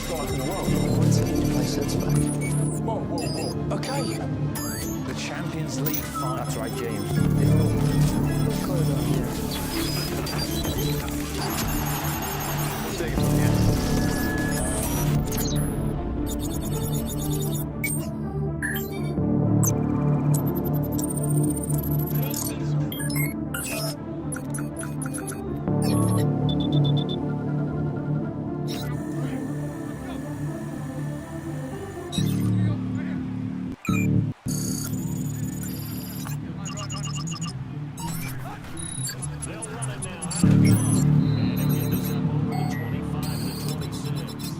stars in the world. Why does he need to play centre back? Whoa, whoa, whoa. Okay. The Champions League final. That's right, James. Take it from here. They'll run it now. And he'll get this up over the 25 and the 26.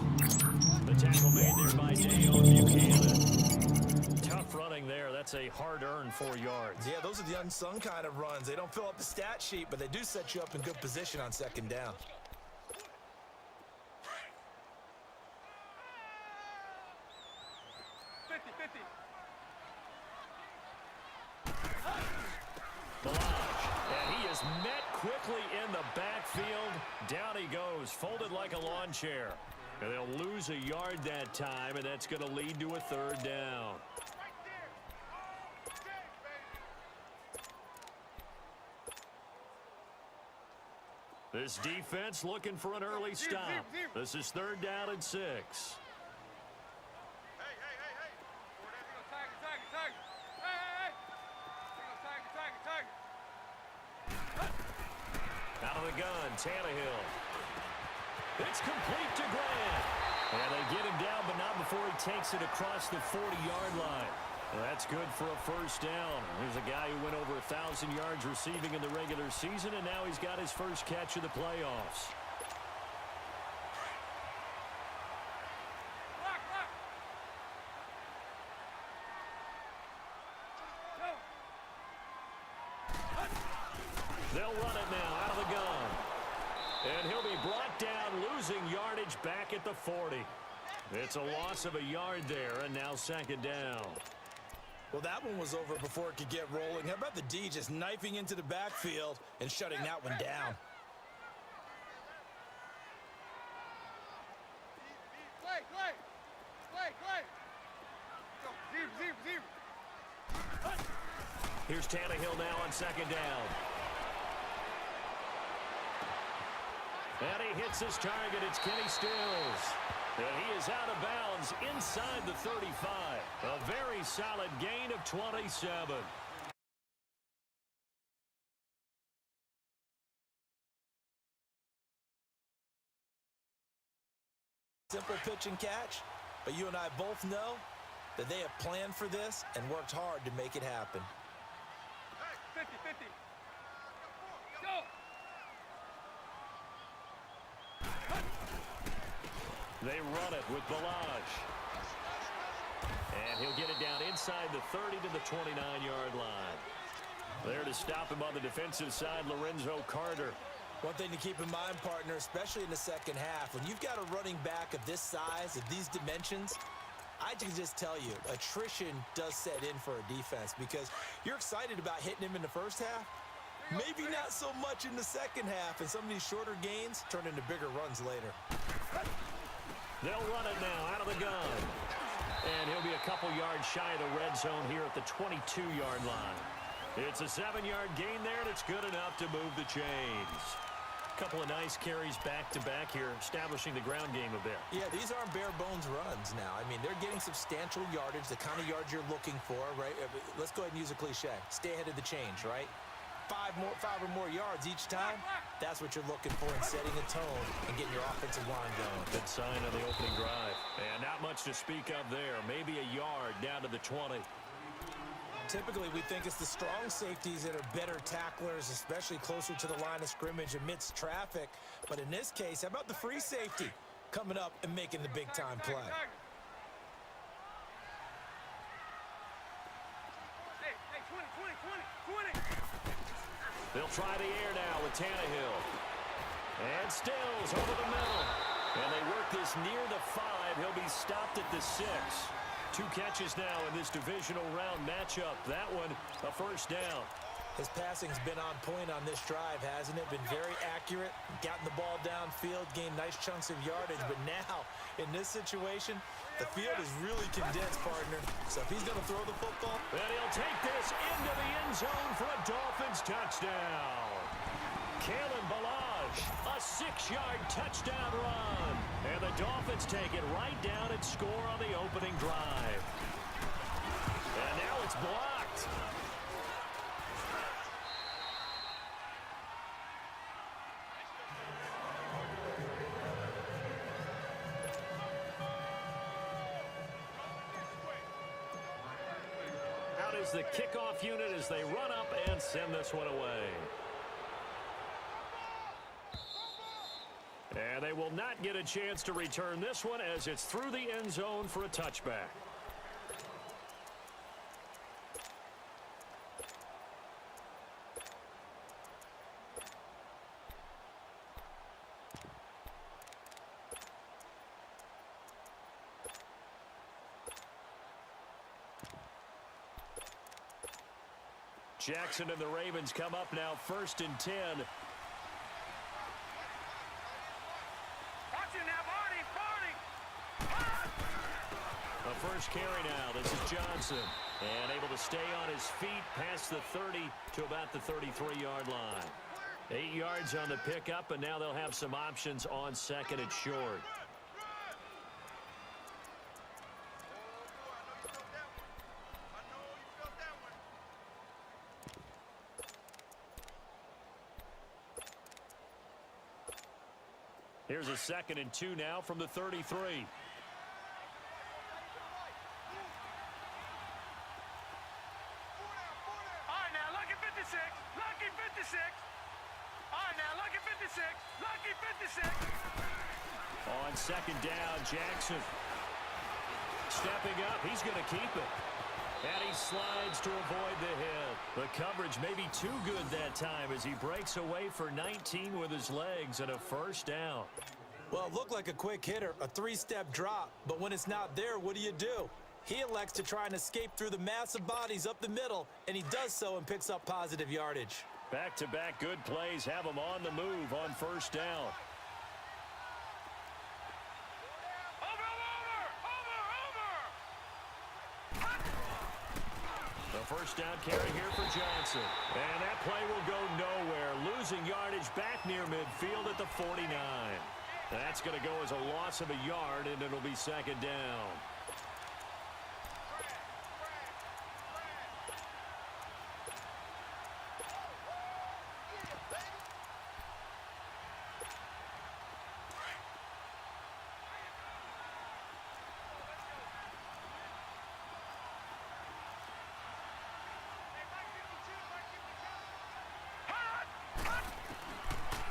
The tackle made there by Dale Buchanan. Tough running there. That's a hard-earned 4 yards. Yeah, those are the unsung kind of runs. They don't fill up the stat sheet, but they do set you up in good position on second down. And he is met quickly in the backfield. Down he goes, folded like a lawn chair. And they'll lose a yard that time, and that's going to lead to a 3rd down. This defense looking for an early stop. This is 3rd down and 6. Out of the gun, Tannehill. It's complete to Grant. And they get him down, but not before he takes it across the 40-yard line. Well, that's good for a 1st down. Here's a guy who went over 1,000 yards receiving in the regular season, and now he's got his first catch of the playoffs. They'll run it now out of the gun. And he'll be brought down, losing yardage back at the 40. It's a loss of a yard there, and now 2nd down. Well, that one was over before it could get rolling. How about the D just knifing into the backfield and shutting that one down? Here's Tannehill now on 2nd down. And he hits his target. It's Kenny Stills. And he is out of bounds inside the 35. A very solid gain of 27. Simple pitch and catch, but you and I both know that they have planned for this and worked hard to make it happen. 50-50. Go! They run it with Balaj. And he'll get it down inside the 30 to the 29-yard line. There to stop him on the defensive side, Lorenzo Carter. One thing to keep in mind, partner, especially in the second half, when you've got a running back of this size, of these dimensions, I can just tell you, attrition does set in for a defense because you're excited about hitting him in the first half. Maybe not so much in the second half, and some of these shorter gains turn into bigger runs later. They'll run it now out of the gun. And he'll be a couple yards shy of the red zone here at the 22-yard line. It's a 7-yard gain there, and it's good enough to move the chains. Couple of nice carries back-to-back here, establishing the ground game a bit. Yeah, these aren't bare-bones runs now. I mean, they're getting substantial yardage, the kind of yards you're looking for, right? Let's go ahead and use a cliche. Stay ahead of the change, right? 5 or more yards each time, that's what you're looking for in setting a tone and getting your offensive line going. Good sign of the opening drive. And not much to speak of there. Maybe a yard down to the 20. Typically, we think it's the strong safeties that are better tacklers, especially closer to the line of scrimmage amidst traffic. But in this case, how about the free safety coming up and making the big-time play? Hey, 20. They'll try the air now with Tannehill. And Stills over the middle. And they work this near the 5. He'll be stopped at the 6. 2 catches now in this divisional round matchup. That one, a first down. His passing's been on point on this drive, hasn't it? Been very accurate, gotten the ball downfield, gained nice chunks of yardage. But now, in this situation, the field is really condensed, partner. So if he's going to throw the football... And he'll take this into the end zone for a Dolphins touchdown. Kalen Balaj, a 6-yard touchdown run. And the Dolphins take it right down and score on the opening drive. And now it's blocked. Out is the kickoff unit as they run up and send this one away. And they will not get a chance to return this one as it's through the end zone for a touchback. Jackson and the Ravens come up now 1st and 10. The first carry now. This is Johnson. And able to stay on his feet past the 30 to about the 33-yard line. 8 yards on the pickup, and now they'll have some options on 2nd and short. Here's a 2nd and 2 now from the 33. All right, now, lucky 56. Lucky 56. All right, now, lucky 56. Lucky 56. On 2nd down, Jackson stepping up. He's going to keep it. And he slides to avoid the hit. The coverage may be too good that time as he breaks away for 19 with his legs and a 1st down. Well, it looked like a quick hitter, a 3-step drop. But when it's not there, what do? He elects to try and escape through the massive bodies up the middle, and he does so and picks up positive yardage. Back-to-back good plays have him on the move on 1st down. The 1st down carry here for Johnson. And that play will go nowhere. Losing yardage back near midfield at the 49. That's going to go as a loss of a yard, and it'll be 2nd down.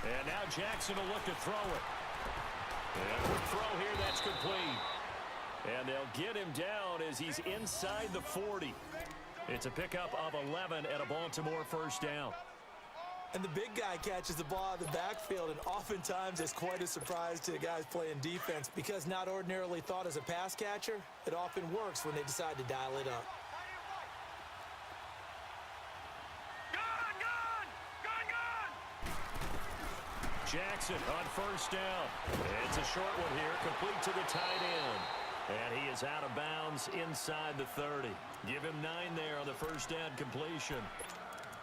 And now Jackson will look to throw it. And a quick throw here, that's complete. And they'll get him down as he's inside the 40. It's a pickup of 11 and a Baltimore 1st down. And the big guy catches the ball out of the backfield, and oftentimes it's quite a surprise to the guys playing defense because not ordinarily thought as a pass catcher, it often works when they decide to dial it up. Jackson on 1st down. It's a short one here, complete to the tight end. And he is out of bounds inside the 30. Give him 9 there on the 1st down completion.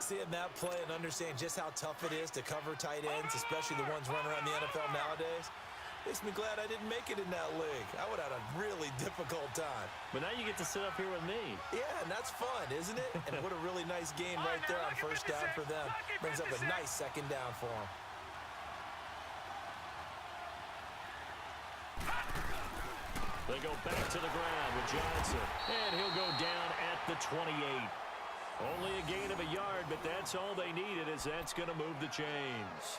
Seeing that play and understand just how tough it is to cover tight ends, especially the ones running around the NFL nowadays, makes me glad I didn't make it in that league. I would have had a really difficult time. But now you get to sit up here with me. Yeah, and that's fun, isn't it? And what a really nice game right there on 1st down for them. Brings up a nice 2nd down for them. They go back to the ground with Johnson. And he'll go down at the 28. Only a gain of a yard, but that's all they needed as that's going to move the chains.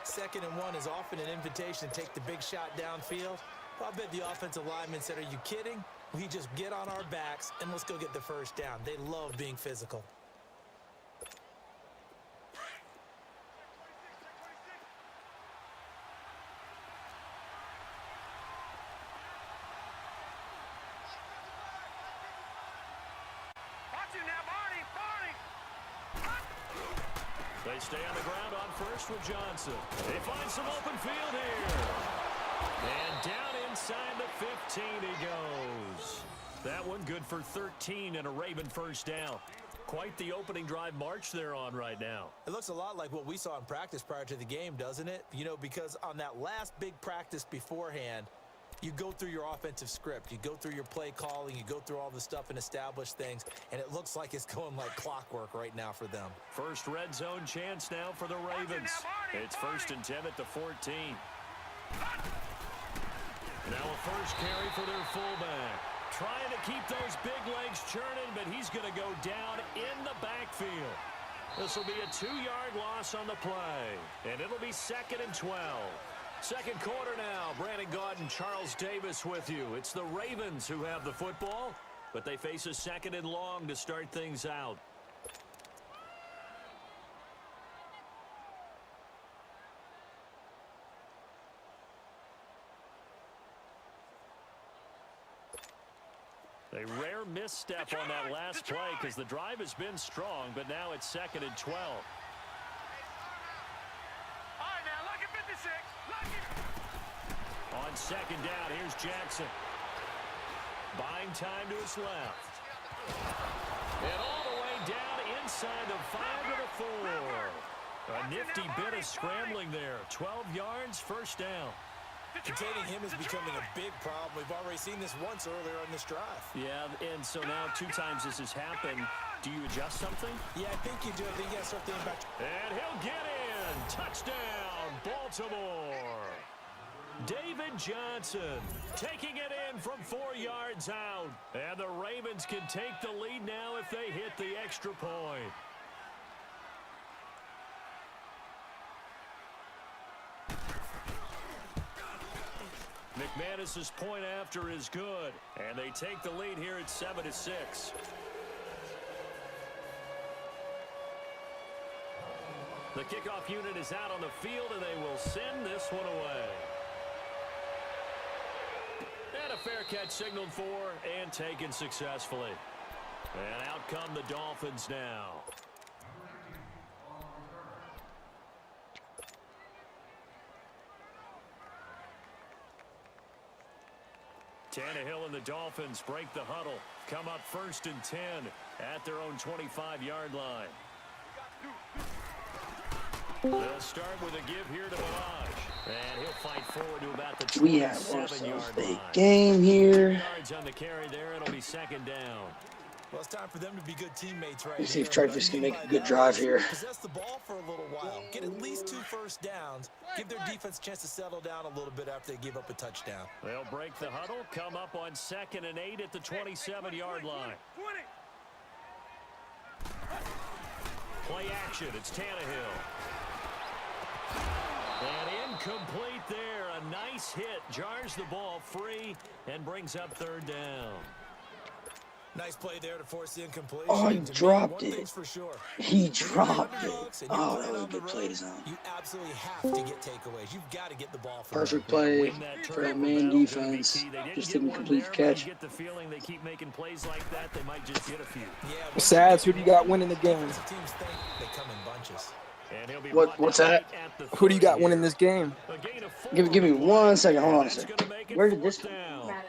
2nd and 1 is often an invitation to take the big shot downfield. I bet the offensive lineman said, are you kidding? We just get on our backs and let's go get the 1st down. They love being physical. They stay on the ground on first with Johnson. They find some open field here. And down inside the 15 he goes. That one good for 13 and a Raven first down. Quite the opening drive march they're on right now. It looks a lot like what we saw in practice prior to the game, doesn't it? You know, because on that last big practice beforehand, you go through your offensive script. You go through your play calling. You go through all the stuff and establish things. And it looks like it's going like clockwork right now for them. First red zone chance now for the Ravens. It's 1st and 10 at the 14. Now a first carry for their fullback. Trying to keep those big legs churning, but he's going to go down in the backfield. This will be a 2-yard loss on the play, and it'll be 2nd and 12. Second quarter now. Brandon Gaudin, Charles Davis with you. It's the Ravens who have the football, but they face a 2nd and long to start things out. A rare misstep on that last play because the drive has been strong, but now it's 2nd and 12. All right, now, lucky 56. Lucky. On 2nd down, here's Jackson. Buying time to his left. And all the way down inside the 5 to the 4. A nifty bit of scrambling there. 12 yards, first down. Containing him is becoming a big problem. We've already seen this once earlier in this drive. Yeah, and so now 2 times this has happened. Do you adjust something? Yeah, I think you do. I think you got to start thinking about... And he'll get in. Touchdown, Baltimore. David Johnson taking it in from 4 yards out. And the Ravens can take the lead now if they hit the extra point. McManus's point after is good, and they take the lead here at 7-6. The kickoff unit is out on the field, and they will send this one away. And a fair catch signaled for and taken successfully. And out come the Dolphins now. Tannehill and the Dolphins break the huddle. Come up 1st and 10 at their own 25-yard line. They'll start with a give here to Minaj. And he'll fight forward to about the 27-yard line. Game here. 2 yards on the carry there. It'll be 2nd down. Well, it's time for them to be good teammates right Let's see here. if Trifish can make a good drive here. Possess the ball for a little while. Get at least 2 first downs. Give their defense a chance to settle down a little bit after they give up a touchdown. They'll break the huddle. Come up on 2nd and 8 at the 27-yard line. Play action. It's Tannehill. And incomplete there. A nice hit. Jars the ball free and brings up 3rd down. Nice play there to force the incompletion. Oh, he dropped One it. thing's for sure. He dropped it. Underdogs and you're Oh, playing that was a on the good play road, design. You absolutely have to get takeaways. You've got to get the ball from Perfect them. play Win that for that turnover man battle. defense. They didn't Just get didn't one complete the there, but catch. you get the feeling they keep making plays like that. They might just get a few. Yeah, Sads, who do you got winning the game? defensive teams think they come in bunches. And he'll be What's that? at the Who do you got 30. winning this game? A gain of 4. Give me 1 second. Hold on a That's second. gonna make it Where did 4th this come down. Madden.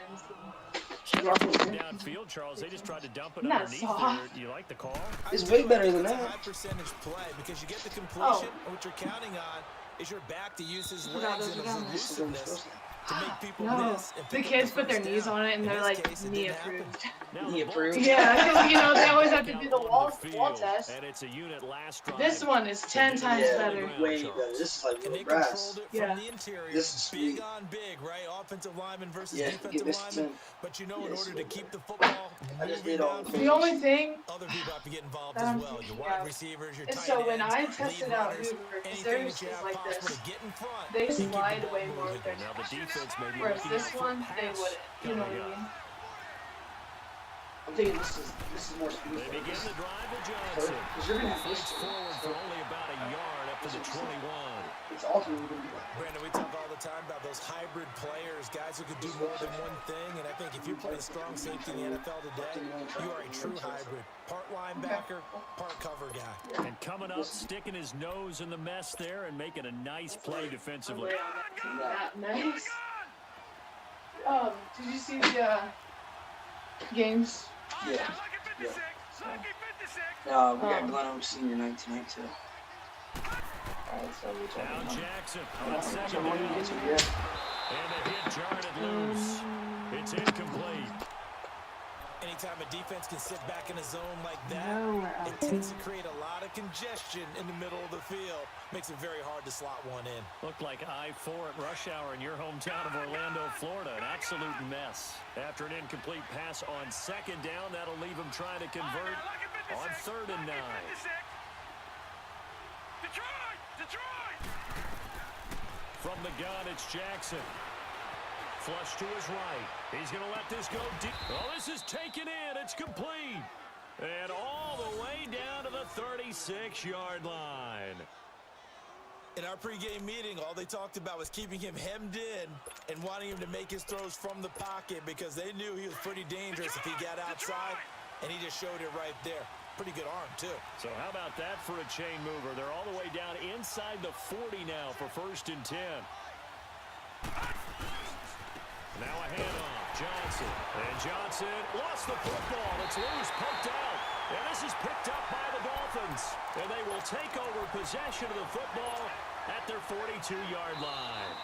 Downfield, Charles. They just tried to dump it Not underneath soft. there. Do you like the call? It's way better than It's a that. high percentage play because you get the completion, Oh. and what you're counting on is your back to use his Forgot legs those and were his down. elusiveness to make people No, miss. And the pick up kids put their first knees down. on it and In they're this like case, it knee didn't happen. approved. Now Knee the approved? Bulldogs Yeah, because they always have to count do the on wall field, test. And it's a unit last drive. This one is 10 times Yeah, better. way better. This is like And they real brass. controlled it Yeah. from the interior. This is big sweet. on big, right? Offensive lineman versus Yeah, give defensive this lineman. 10. But you know, in Yes, order to sir. keep the football I just moving did all the downfield, The only thing other people have to get involved that as I'm well. Your thinking wide of receivers, your is tight so when ends, I lead tested out runners, Hoover, because anything theirs that you is have like possible this. to get in front They and keep the slide ball way more moving. with their Now the touch. defense may be Whereas looking this out for one, they pass wouldn't. You know what I coming up. mean? I'm thinking this is more speed. They begin the drive to Johnson. Because you're gonna have this Fights forward for only about a yard up to the 21. It's ultimately gonna be like. Brandon, we talk all the time about those hybrid players, guys who could do more than one thing. And I think if you're playing strong safety in the NFL today, you are a true hybrid. Part linebacker, part cover guy. And coming up, sticking his nose in the mess there and making a nice play defensively. That nice. Did you see the games? Yeah. Lucky 56. Lucky 56. We got Glenn Oaks Senior night tonight too. Alright, so we're Now talking about. Jackson on second down. And the hit jarred it loose. It's incomplete. Anytime a defense can sit back in a zone like that, Nowhere it else. tends to create a lot of congestion in the middle of the field. Makes it very hard to slot one in. Looked like I-4 at rush hour in your hometown of Orlando, Florida. An absolute mess. After an incomplete pass on second down, that'll leave him trying to convert on 3rd and 9. Detroit! From the gun, it's Jackson. Flush to his right. He's going to let this go deep. Oh, this is taken in. It's complete. And all the way down to the 36-yard line. In our pregame meeting, all they talked about was keeping him hemmed in and wanting him to make his throws from the pocket because they knew he was pretty dangerous if he got outside, and he just showed it right there. Pretty good arm, too. So how about that for a chain mover? They're all the way down inside the 40 now for 1st and 10. Now a handoff. Johnson. And Johnson lost the football. It's loose, poked out. And this is picked up by the Dolphins. And they will take over possession of the football at their 42-yard line.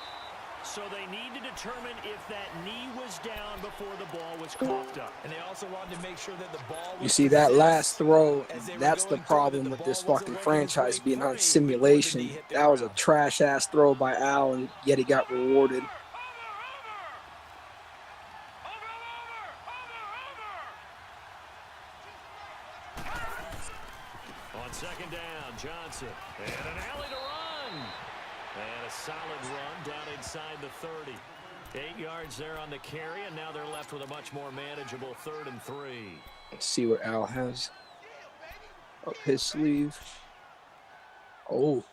So they need to determine if that knee was down before the ball was coughed up. And they also wanted to make sure that the ball was You see that last throw, as they were that's the going through it, problem that with the this ball wasn't fucking working its franchise way being on free before the simulation. knee hit the That was a ground. trash-ass throw by Al, and yet he got rewarded. On second down, Johnson. And an alley to run. And a solid run down inside the 30. 8 yards there on the carry, and now they're left with a much more manageable 3rd and 3. Let's see what Al has up his sleeve. Oh.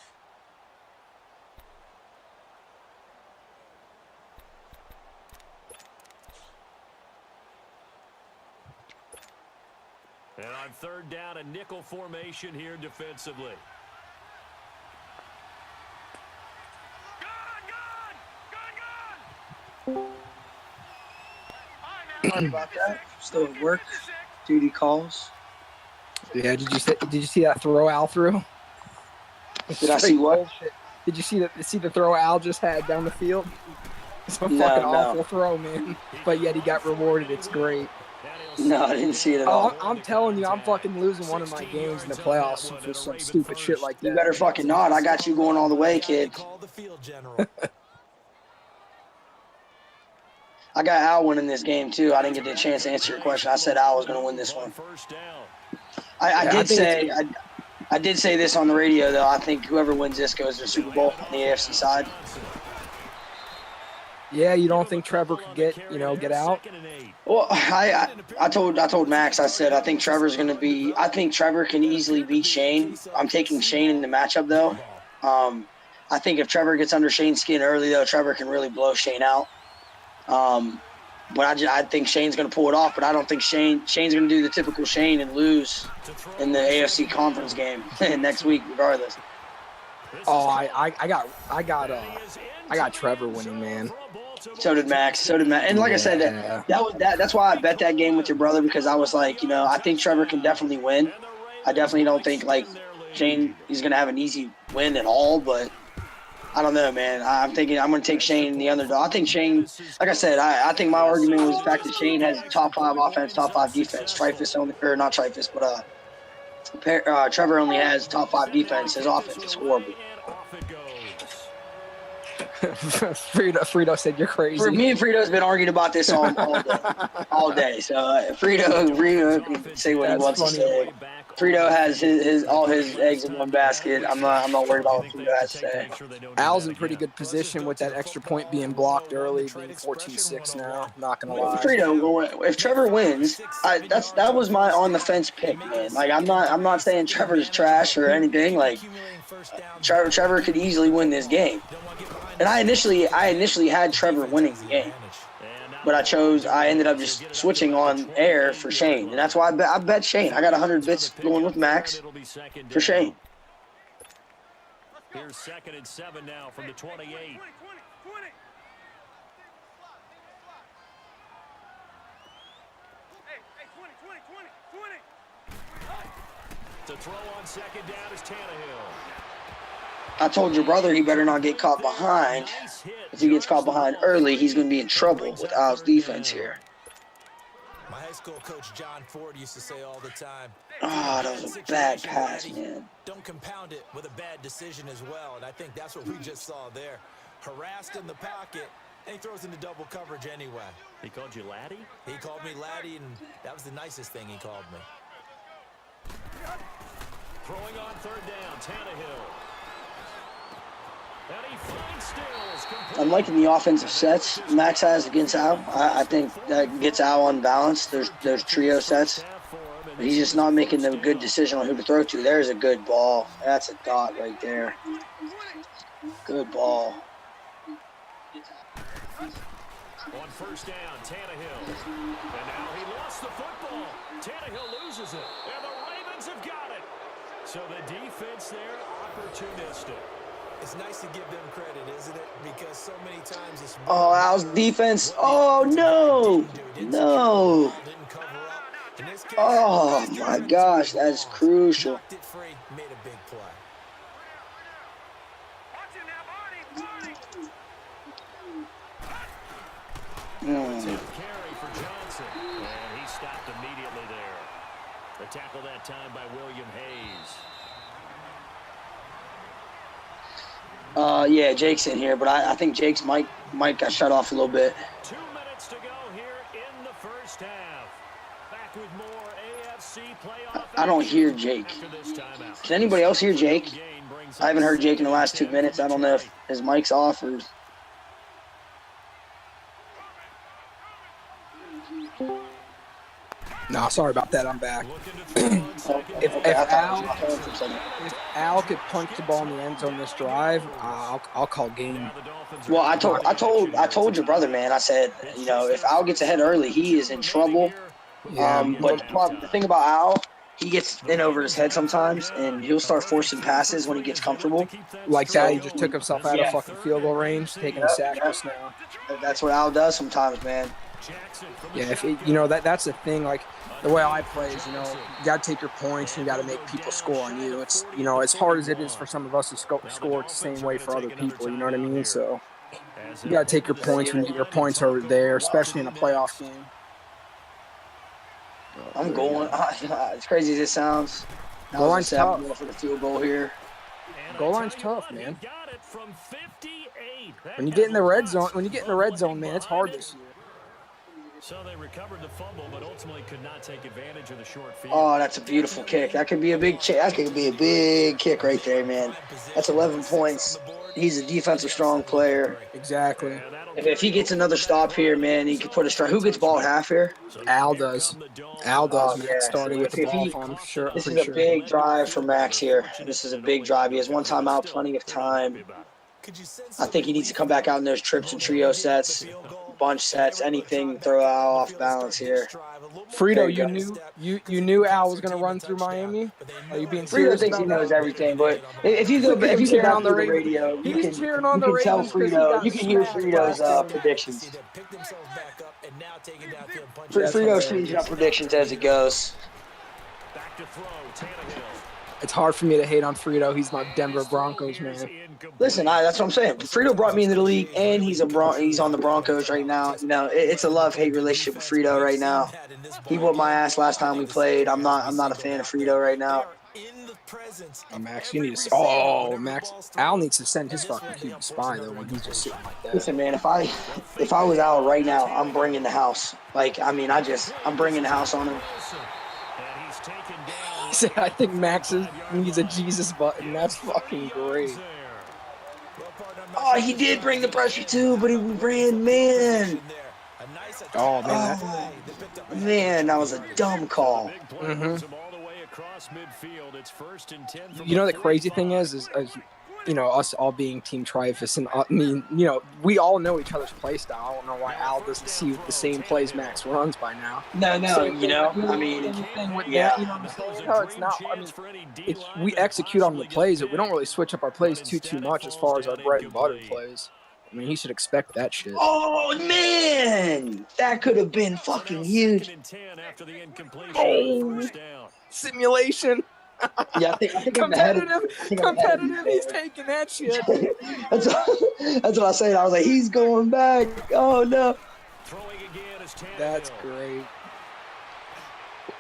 And on 3rd down, a nickel formation here defensively. Sorry about that. Still at work. Duty calls. Yeah, did you see that throw Al threw? Did I see what? Bullshit. Did you see the throw Al just had down the field? It's a No, fucking no. awful throw, man. But yet he got rewarded. It's great. No, I didn't see it at all. Oh, I'm telling you, I'm fucking losing one of my games in the playoffs for some stupid shit like You that. better fucking not. I got you going all the way, kid. Call the field general. I got Al winning this game, too. I didn't get the chance to answer your question. I said Al was going to win this one. First down. I did say this on the radio, though. I think whoever wins this goes to the Super Bowl on the AFC side. Yeah, you don't think Trevor could get out? Well, I told Max, I said, I think Trevor can easily beat Shane. I'm taking Shane in the matchup, though. I think if Trevor gets under Shane's skin early, though, Trevor can really blow Shane out. But I think Shane's going to pull it off, but I don't think Shane's going to do the typical Shane and lose in the AFC conference game next week, regardless. Oh, I got Trevor winning, man. So did Max. And like I said, that's why I bet that game with your brother, because I was like, I think Trevor can definitely win. I definitely don't think like Shane he's going to have an easy win at all, but I don't know, man. I'm thinking I'm going to take Shane the underdog. I think Shane, like I said, I think my argument was the fact that Shane has top 5 offense, top 5 defense. Trifus only, or not Trifus, but Trevor only has top 5 defense. His offense is horrible. Frito said you're crazy. For me and Frito's been arguing about this all day. So Frito can say what he That's wants funny. to say. Frito has his all his eggs in one basket. I'm not worried about what Frito has to say. Al's in pretty good position with that extra point being blocked early, being 14-6 now. Not gonna lie. Frito, if Trevor wins, that was my on the fence pick, man. Like I'm not saying Trevor's trash or anything. Like Trevor could easily win this game. And I initially had Trevor winning the game, but I ended up just switching on air for Shane, and that's why I bet Shane. I got 100 bits going with Max for Shane. Here's 2nd and 7 now from the 28. 20. Hey, 20. To throw on 2nd down is Tannehill. I told your brother he better not get caught behind. If he gets caught behind early, he's going to be in trouble with Al's defense here. My high school coach John Ford used to say all the time, Oh, that was a bad pass, man. don't compound it with a bad decision as well. And I think that's what we just saw there. Harassed in the pocket, and he throws into double coverage anyway. He called you Laddie? He called me Laddie, and that was the nicest thing he called me. Throwing on 3rd down, Tannehill. And he finds Stills. I'm liking the offensive sets Max has against Al. I think that gets Al unbalanced. There's trio sets. But he's just not making the good decision on who to throw to. There's a good ball. That's a dot right there. Good ball. On 1st down, Tannehill. And now he lost the football. Tannehill loses it. And the Ravens have got it. So the defense there, opportunistic. It's nice to give them credit, isn't it? Because so many times it's... Oh, Al's defense. Oh, no. No. Oh, my gosh. That's crucial. Knocked it free, made a big play. Watch it now, Barney. Carry for Johnson. And he stopped immediately there. The tackle that time by William Hayes. Yeah, Jake's in here, but I think Jake's mic got shut off a little bit. 2 minutes to go here in the 1st half. Back with more AFC playoff. I don't hear Jake. Can anybody else hear Jake? I haven't heard Jake in the last 2 minutes. I don't know if his mic's off or... No, sorry about that. I'm back. If Al could punch the ball in the end zone this drive, I'll call game. Well, I told your brother, man. I said, if Al gets ahead early, he is in trouble. But the thing about Al, he gets in over his head sometimes, and he'll start forcing passes when he gets comfortable. Like that, he just took himself out of fucking field goal range, taking a sack just now. That's what Al does sometimes, man. Yeah, that's the thing. Like the way I play is, you got to take your points and you got to make people score on you. It's, as hard as it is for some of us to score, it's the same way for other people. You know what I mean? So you got to take your points when your points are there, especially in a playoff game. I'm going. As crazy as it sounds, Goal line's tough. For the field goal here. Goal line's tough, man. When you get in the red zone, man, it's hard this year. So they recovered the fumble, but ultimately could not take advantage of the short field. Oh, that's a beautiful kick. That could be a big kick right there, man. That's 11 points. He's a defensive strong player. Exactly. If he gets another stop here, man, he could put a strike. Who gets ball at half here? Al does. Man. Yeah. Started with the ball for him. This is a big drive for Max here. This is a big drive. He has one timeout, plenty of time. I think he needs to come back out in those trips and trio sets, bunch sets, anything, throw Al off balance here. Frito, you knew Al was going to run through Miami? Are you being serious? Frito thinks he knows everything, but if you go back on the radio, you can tell Frito. You can hear Frito's predictions. Frito's changing up predictions as it goes. Back to throw, Tannehill. It's hard for me to hate on Frito. He's my Denver Broncos man. Listen, that's what I'm saying. Frito brought me into the league, and he's on the Broncos right now. It's a love-hate relationship with Frito right now. He whooped my ass last time we played. I'm not a fan of Frito right now. presence. Oh, Max, you need to. Oh, Max. Al needs to send his fucking cube to spy though when he's just sitting like that. Listen, man, if I was out right now, I'm bringing the house. Like, I mean, I'm bringing the house on him. And he's taken down. He said, I think Max needs a Jesus button. That's fucking great. Oh, he did bring the pressure too, but he ran, man. Oh, man. Man, that was a dumb call. You know, the crazy thing is you know, us all being Team Trifus, and I mean, you know, we all know each other's play style. I don't know why Al doesn't see the same plays Max runs by now. No, you know, I mean, yeah. You know what I'm saying? No, it's not. I mean, we execute on the plays, but we don't really switch up our plays too much as far as our bread and butter plays. I mean, he should expect that shit. Oh, man! That could have been fucking huge. Oh, simulation. Yeah, I think competitive. He's taking that shit. that's what I said. I was like, he's going back. Oh, no. That's great.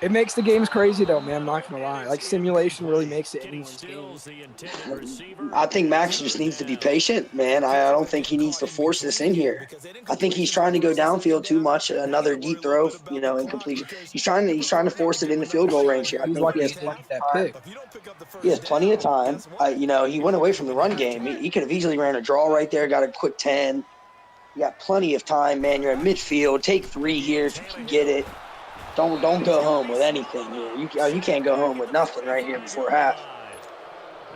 It makes the games crazy, though, man. I'm not going to lie. Like, simulation really makes it anyone's game. I think Max just needs to be patient, man. I don't think he needs to force this in here. I think he's trying to go downfield too much. Another deep throw, you know, incompletion. He's trying to force it in the field goal range here. I think he has plenty of time. You know, he went away from the run game. He could have easily ran a draw right there, got a quick 10. You got plenty of time, man. You're at midfield. Take 3 here if you can get it. Don't go home with anything here. You can't go home with nothing right here before half.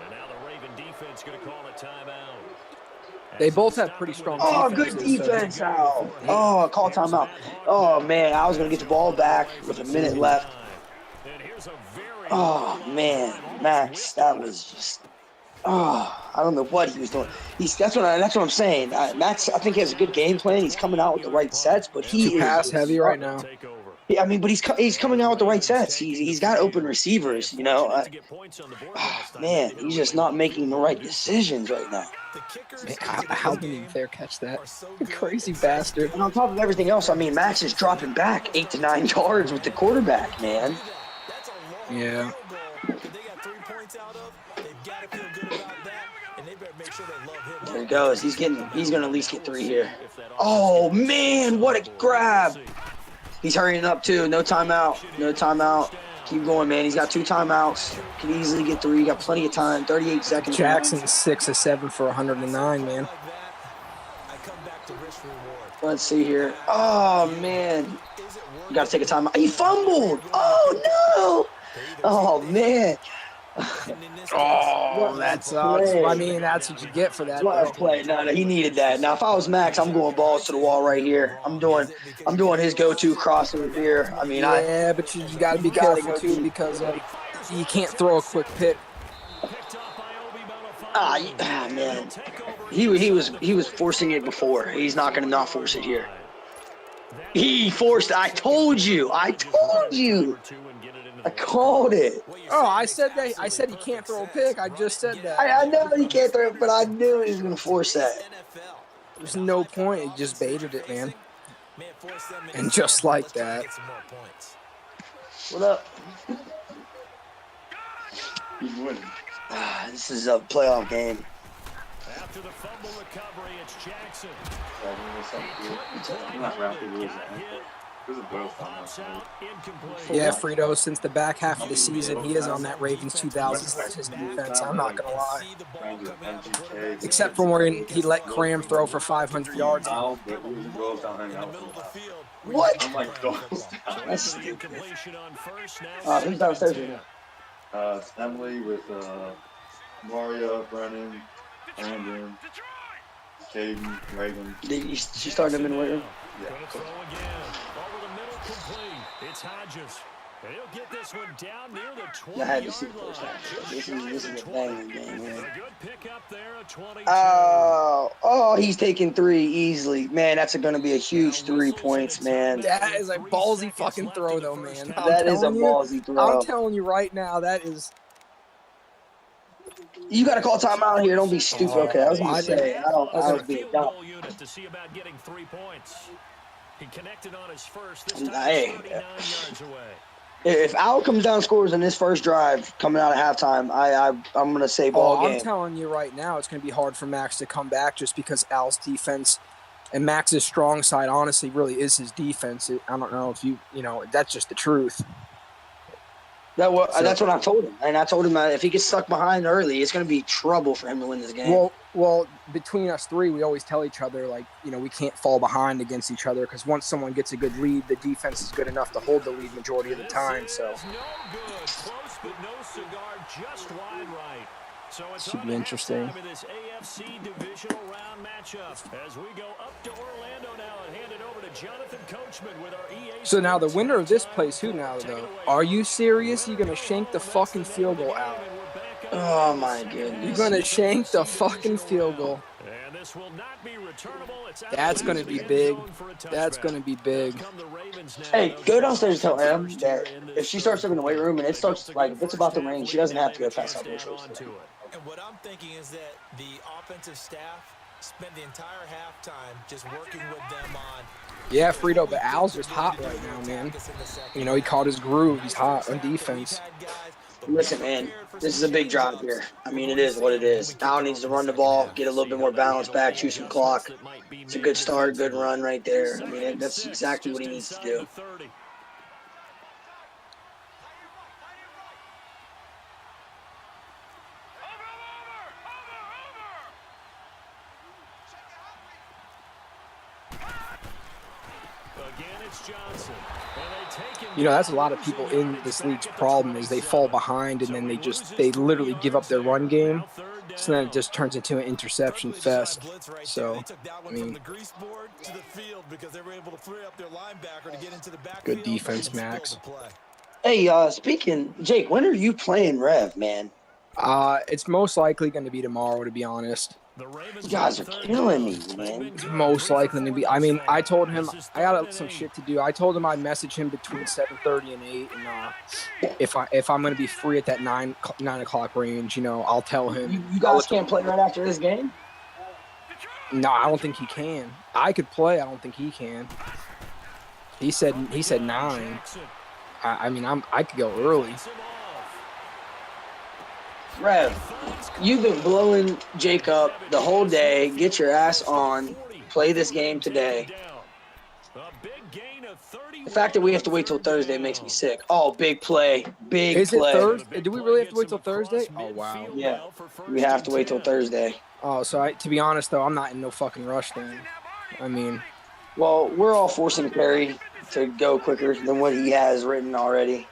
And now the Raven defense going to call a timeout. They both have pretty strong defenses. Good defense, Al. Oh, call timeout. Oh, man, I was going to get the ball back with a minute left. Oh, man, Max, that was just – I don't know what he was doing. That's what I'm saying. Max, I think he has a good game plan. He's coming out with the right sets, but he is pass heavy right now. Yeah, I mean, but he's coming out with the right sets. He's got open receivers, you know. Man, he's just not making the right decisions right now. Man, how did he fair catch that? Crazy bastard. And on top of everything else, I mean, Max is dropping back 8 to 9 yards with the quarterback, man. Yeah. There he goes. He's going to at least get 3 here. Oh, man, what a grab. He's hurrying up, too. No timeout. No timeout. Keep going, man. He's got 2 timeouts. Can easily get 3. Got plenty of time. 38 seconds. Jackson's 6 of 7 for 109, man. Let's see here. Oh, man. You got to take a timeout. He fumbled. Oh, no. Oh, man. Oh, that sucks. I mean, that's what you get for that. What a play. No, he needed that. Now, if I was Max, I'm going balls to the wall right here. I'm doing his go-to crossover here. I mean, yeah, but you got to be careful too because you can't throw a quick pick. Man, he was forcing it before. He's not going to not force it here. He forced. I told you. I called it. Oh, I said he can't throw a pick. I just said that. I know he can't throw it, but I knew he was going to force that. There's no point. He just baited it, man. And just like that. What up? This is a playoff game. After the fumble recovery, it's Jackson. Yeah, Frito, since the back half of the season, he is on that Ravens 2000s. That's his defense, I'm not going to lie. Except for when he let Cram throw for 500 yards. What? I'm like, go That's stupid. Who's downstairs right now? Emily with Mario, Brennan, Brandon, Caden, Reagan. She started him in the weight room? Yeah. It's Hodges. He'll get this one down near the 20. I had to see the first half. This is a banging game, man. A good pick up there, a 22. Oh, he's taking 3 easily. Man, that's going to be a huge 3 points, man. That is a ballsy fucking throw, though, man. That is a ballsy throw. I'm telling you right now, that is. You got to call timeout here. Don't be stupid. Okay, I was going to say. I was being dumb. To see about getting 3 points. He connected on his first. This Hey. time 39 yards away. If Al comes down and scores in his first drive coming out of halftime, I'm gonna say ball game. I'm telling you right now, it's going to be hard for Max to come back just because Al's defense and Max's strong side honestly really is his defense. I don't know if that's just the truth. That's what I told him, and I told him that if he gets stuck behind early, it's going to be trouble for him to win this game. Well, between us three, we always tell each other we can't fall behind against each other because once someone gets a good lead, the defense is good enough to hold the lead majority of the time. So no good. Close, but no cigar, just wide right. So it should be interesting. This AFC Divisional round matchup as we go up to Orlando now and hand it over to Jonathan Coachman with our EA. So now the winner of this plays who now though? Are you serious? You're gonna shank the fucking field goal out? Oh my goodness! You're gonna shank the fucking field goal. And this will not be returnable. That's gonna be big. That's gonna be big. Hey, go downstairs and tell Em that if she starts up in the weight room and it starts if it's about to rain, she doesn't have to go past out bushels. And what I'm thinking is that the offensive staff spent the entire halftime just working with them on. Yeah, Frito, but Al's just hot right now, man. He caught his groove. He's hot on defense. Listen, man, this is a big drive here. I mean, it is what it is. Al needs to run the ball, get a little bit more balance back, chew some clock. It's a good start, good run right there. I mean, that's exactly what he needs to do. That's a lot of people in this league's problem is they fall behind and then they literally give up their run game. So then it just turns into an interception fest. So, I mean, good defense, Max. Hey, speaking, Jake, when are you playing Rev, man? It's most likely going to be tomorrow, to be honest. You guys are killing me, man. It's most likely to be. I mean, I told him I got some shit to do. I told him I'd message him between 7:30 and 8, and if I'm going to be free at that 9 o'clock range, I'll tell him. You guys can't play right after this game? No, I don't think he can. I could play. I don't think he can. He said 9. I could go early. Rev, you've been blowing Jake up the whole day. Get your ass on. Play this game today. The fact that we have to wait till Thursday makes me sick. Oh, big play. Big play. Is it Thursday? Do we really have to wait till Thursday? Oh, wow. Yeah, we have to wait till Thursday. Oh, so to be honest, though, I'm not in no fucking rush then. I mean. Well, we're all forcing Perry to go quicker than what he has written already.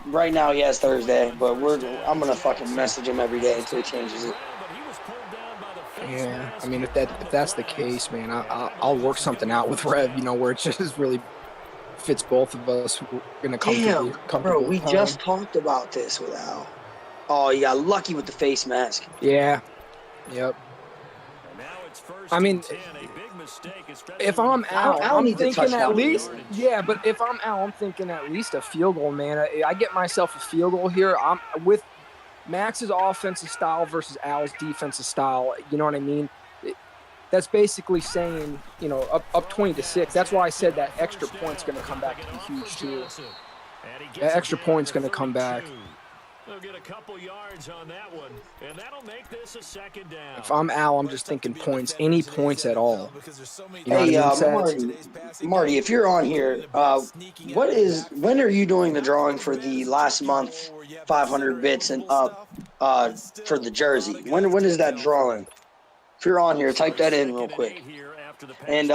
Right now he has Thursday, but I'm gonna fucking message him every day until he changes it. Yeah, I mean if that's the case, man, I'll work something out with Rev, where it just really fits both of us in a comfortable. Bro, we just talked about this with Al. Oh, you got lucky with the face mask. Yeah. Yep. I mean, if I'm Al, I'm thinking at least. Yeah, but if I'm Al, I'm thinking at least a field goal, man. I get myself a field goal here. I'm with Max's offensive style versus Al's defensive style. You know what I mean? That's basically saying, up 20-6. That's why I said that extra point's going to come back to be huge too. That extra point's going to come back. They'll get a couple yards on that one, and that'll make this a second down. If I'm Al, I'm just thinking points, any points at all. Hey, Marty, if you're on here, when are you doing the drawing for the last month 500 bits and up for the jersey? When is that drawing? If you're on here, type that in real quick. And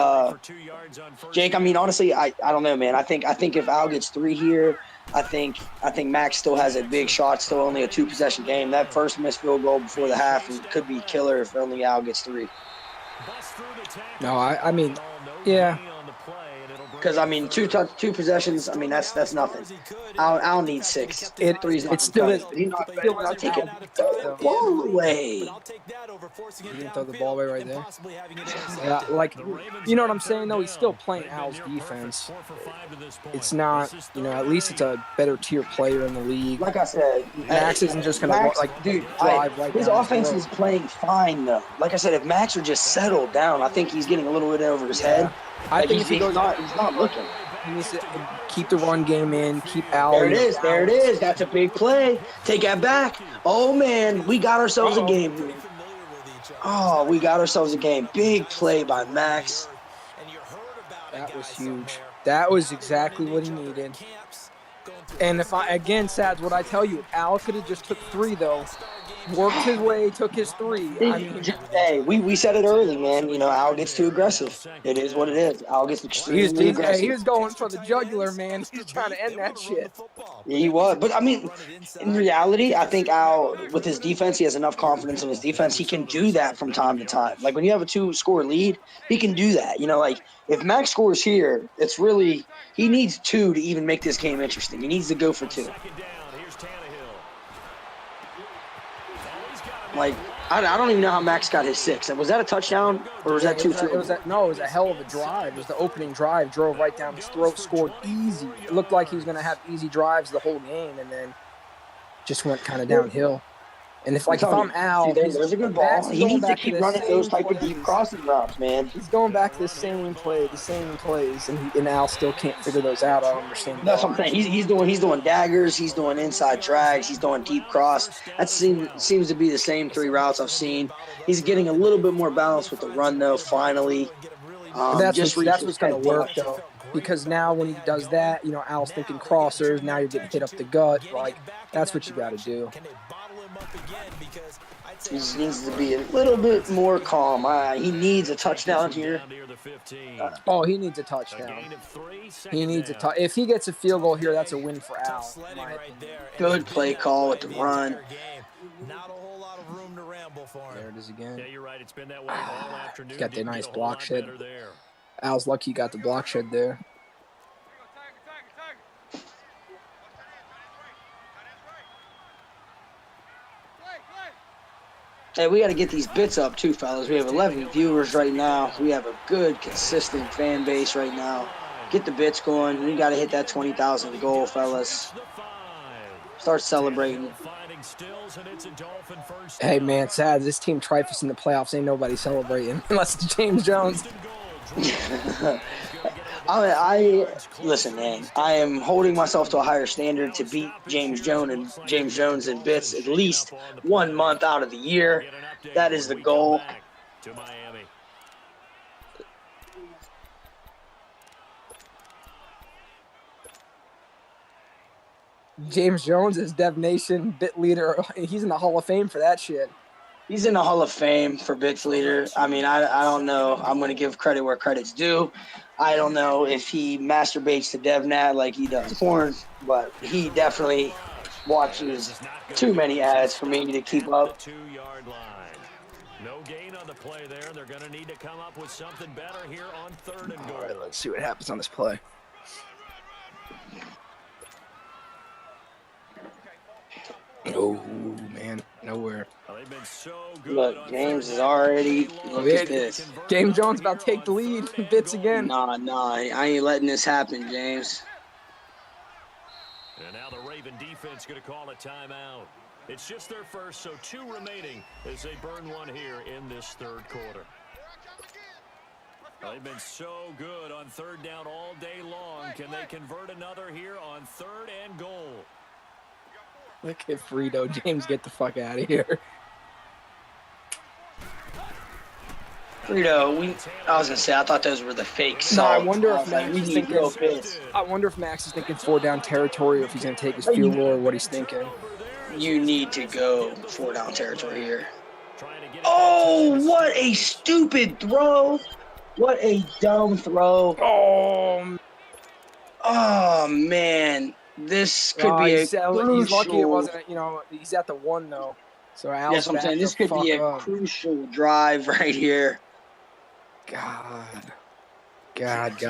Jake, I mean, honestly, I don't know, man. I think if Al gets 3 here, I think Max still has a big shot. Still only a 2-possession game. That first missed field goal before the half could be killer if only Al gets 3. No, I mean, yeah. Because I mean, two possessions. I mean, that's nothing. I'll need 6. Three's not It still gonna is. cut it. He's not. Still is I'll take it. Al, The though. ball away. He didn't throw the ball away right there. Yeah, like, you know what I'm saying, though? He's still playing Al's defense. It's not, at least it's a better tier player in the league. Like I said, Max isn't just going to, dude, drive right his down offense is playing fine, though. Like I said, if Max would just settle down, I think he's getting a little bit over his head. I think he's not looking. He needs to keep the run game in, keep Al. There it is. That's a big play. Take that back. Oh, man, we got ourselves a game here. Oh, we got ourselves a game. Big play by Max. That was huge. That was exactly what he needed. And Sads, what I tell you, Al could have just took 3, though. Worked his way, took his 3. I mean, hey, we said it early, man. Al gets too aggressive. It is what it is. Al gets extremely aggressive. He was going for the jugular, man. He was trying to end that shit. Yeah, he was. But, I mean, in reality, I think Al, with his defense, he has enough confidence in his defense. He can do that from time to time. Like, when you have a 2-score lead, he can do that. If Max scores here, it's really – he needs 2 to even make this game interesting. He needs to go for 2. Like, I don't even know how Max got his 6. Was that a touchdown or was that 2 3? It was a hell of a drive. It was the opening drive. Drove right down his throat, scored easy. It looked like he was going to have easy drives the whole game, and then just went kind of downhill. And if I'm Al, there's a good ball. He needs to keep running those type of deep crossing routes, man. He's going back to the same plays, and Al still can't figure those out. I don't understand. That's what I'm saying. He's doing daggers. He's doing inside drags. He's doing deep cross. That seems to be the same 3 routes I've seen. He's getting a little bit more balance with the run, though. Finally, that's what's going to work, though. Because now when he does that, Al's thinking crossers. Now you're getting hit up the gut. Like, that's what you got to do. He just needs to be a little bit more calm. He needs a touchdown here. He needs a touchdown. He needs a touch. If he gets a field goal here, that's a win for Al. Good play call with the run. Not a whole lot of room to ramble for him. There it is again. Yeah, you're right. It's been that way all afternoon. He's got the nice block shed. Al's lucky he got the block shed there. Hey, we got to get these bits up too, fellas. We have 11 viewers right now. We have a good, consistent fan base right now. Get the bits going. We got to hit that 20,000 goal, fellas. Start celebrating. Hey, man, sad. This team trifles in the playoffs. Ain't nobody celebrating unless it's James Jones. Listen, man. I am holding myself to a higher standard to beat James Jones and bits at least 1 month out of the year. That is the goal. James Jones is Dev Nation bit leader. He's in the Hall of Fame for that shit. He's in the Hall of Fame for bits leader. I mean, I don't know. I'm going to give credit where credit's due. I don't know if he masturbates to DevNat like he does porn, but he definitely watches too many ads for me to keep up. 2-yard line. No gain on the play there. They're going to need to come up with something better here on 3rd and goal. All right, let's see what happens on this play. Oh, man, nowhere. They've been so good. Look, James is already. Look at this. James Jones about to take the lead. Bits again. Nah, I ain't letting this happen, James. And now the Raven defense going to call a timeout. It's just their first, so 2 remaining as they burn 1 here in this 3rd quarter. They've been so good on 3rd down all day long. Can they convert another here on 3rd and goal? Look at Frito. James, get the fuck out of here. Frito, I was going to say, I thought those were the fakes. No, I wonder if Max is thinking. I wonder if Max is thinking 4 down territory, or if he's going to take his field goal, or what he's thinking. You need to go 4 down territory here. Oh, what a stupid throw. What a dumb throw. Oh man. This could be he's lucky it wasn't, he's at the 1, though. So yes, I'm saying this could be a crucial drive right here. God. God.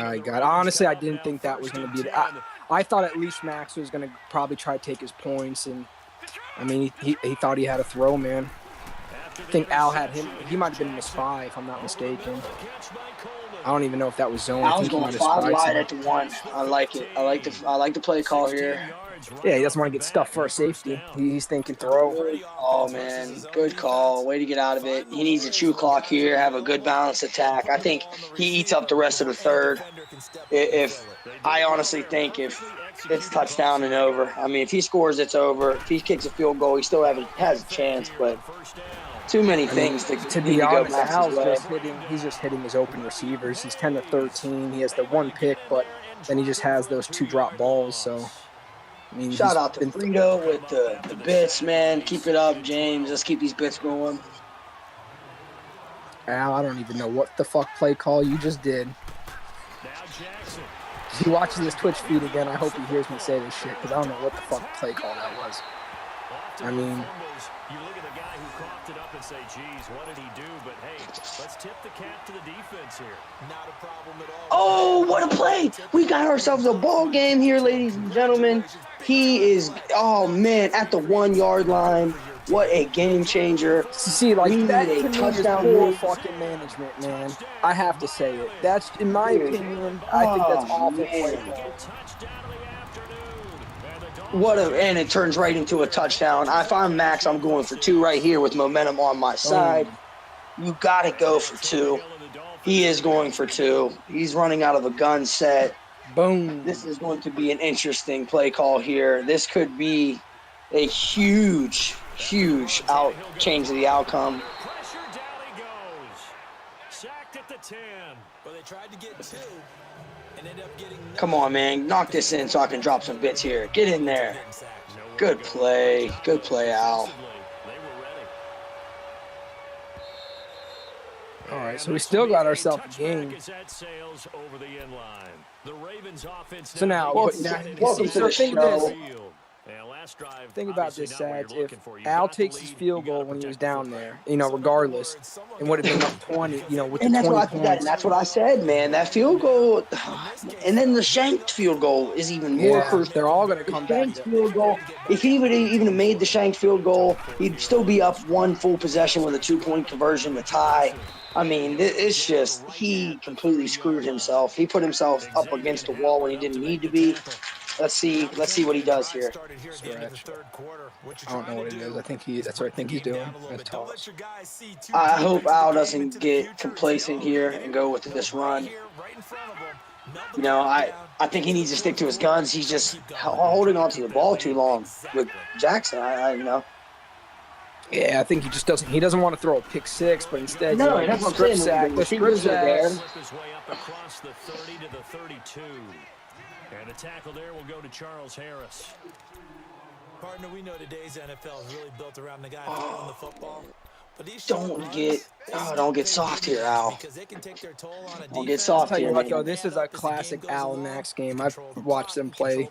Honestly, I didn't think that was going to be I thought at least Max was going to probably try to take his points. And, I mean, he thought he had a throw, man. I think Al had him. He might have been in the spy, if I'm not mistaken. I don't even know if that was zone. I I was think he going might have 5 spied wide something. at the 1. I like it. I like the play call here. Yeah, he doesn't want to get stuffed for a safety. He's thinking throw. Good call, man. Good call. Way to get out of it. He needs a chew clock here, have a good balanced attack. I think he eats up the rest of the third. If I honestly think if it's touchdown and over. I mean, if he scores, it's over. If he kicks a field goal, he still has a chance, but too many things To need be to go honest, Max's Al's way. he's just hitting his open receivers. He's 10 to 13. He has the 1 pick, but then he just has those 2 drop balls. So, I mean, Shout out to Frito with the bits, man. Keep it up, James. Let's keep these bits going. Al, I don't even know what the fuck play call you just did. If he watches this Twitch feed again, I hope he hears me say this shit, because I don't know what the fuck play call that was. I mean, you look at the guy who coughed it up and say, geez, what did he do? But hey, let's tip the cap to the defense here. Not a problem at all. Oh, what a play. We got ourselves a ball game here, ladies and gentlemen. He is, oh, man, at the 1 yard line. What a game changer. See, like, we that need to a me touchdown is poor move. fucking management, man. I have to say it. That's, in my opinion, I think that's awful play call. And it turns right into a touchdown. If I'm Max, I'm going for 2 right here with momentum on my side. You got to go for 2. He is going for 2. He's running out of a gun set. Boom. This is going to be an interesting play call here. This could be a huge change of the outcome. Pressure, down he goes. Sacked at the 10. Well, they tried to get 2 and ended up getting none. Come on, man. Knock this in so I can drop some bits here. Get in there. Good play. Good play, Al. All right, so we still got ourselves a game. So now, welcome to the show. Think about this, Sads. If Al takes his field goal when he was down there, regardless, and would have been up 20, with the 20 points. That's what I said, man. That field goal, and then the shanked field goal is even more crucial. They're all going to come back. Field goal. If he would even made the shanked field goal, he'd still be up 1 full possession with a 2-point conversion to tie. I mean, it's just he completely screwed himself. He put himself up against a wall when he didn't need to be. Let's see what he does here. I don't know what it is. That's what I think he's doing. I hope Al doesn't get complacent here and go with this run. I think he needs to stick to his guns. He's just holding on to the ball too long with Jackson. I know. Yeah, I think he just doesn't. He doesn't want to throw a pick 6, but instead, no, that's what I'm saying. The strip sack. Across the 30 to the 32. And the tackle there will go to Charles Harris. Partner, we know today's NFL is really built around the guy throwing the football. But Don't get soft here, Al. Because they can take their toll on a Don't get soft here, man. This is a classic Al and Max game. I've watched them play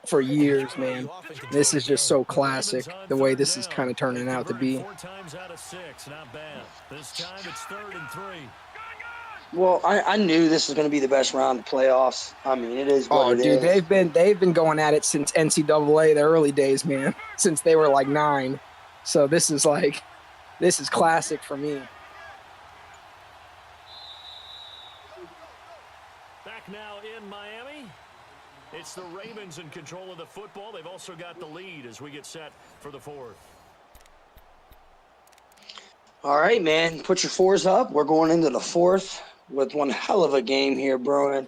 for years, man. This is just so classic, the way this is kind of turning out to be. 4 times out of 6, not bad. This time it's 3rd and 3. Well, I knew this was going to be the best round of playoffs. I mean, it is what it is. They've been going at it since NCAA, the early days, man, since they were like 9. So this is classic for me. Back now in Miami. It's the Ravens in control of the football. They've also got the lead as we get set for the 4th. All right, man. Put your 4s up. We're going into the 4th with one hell of a game here brewing.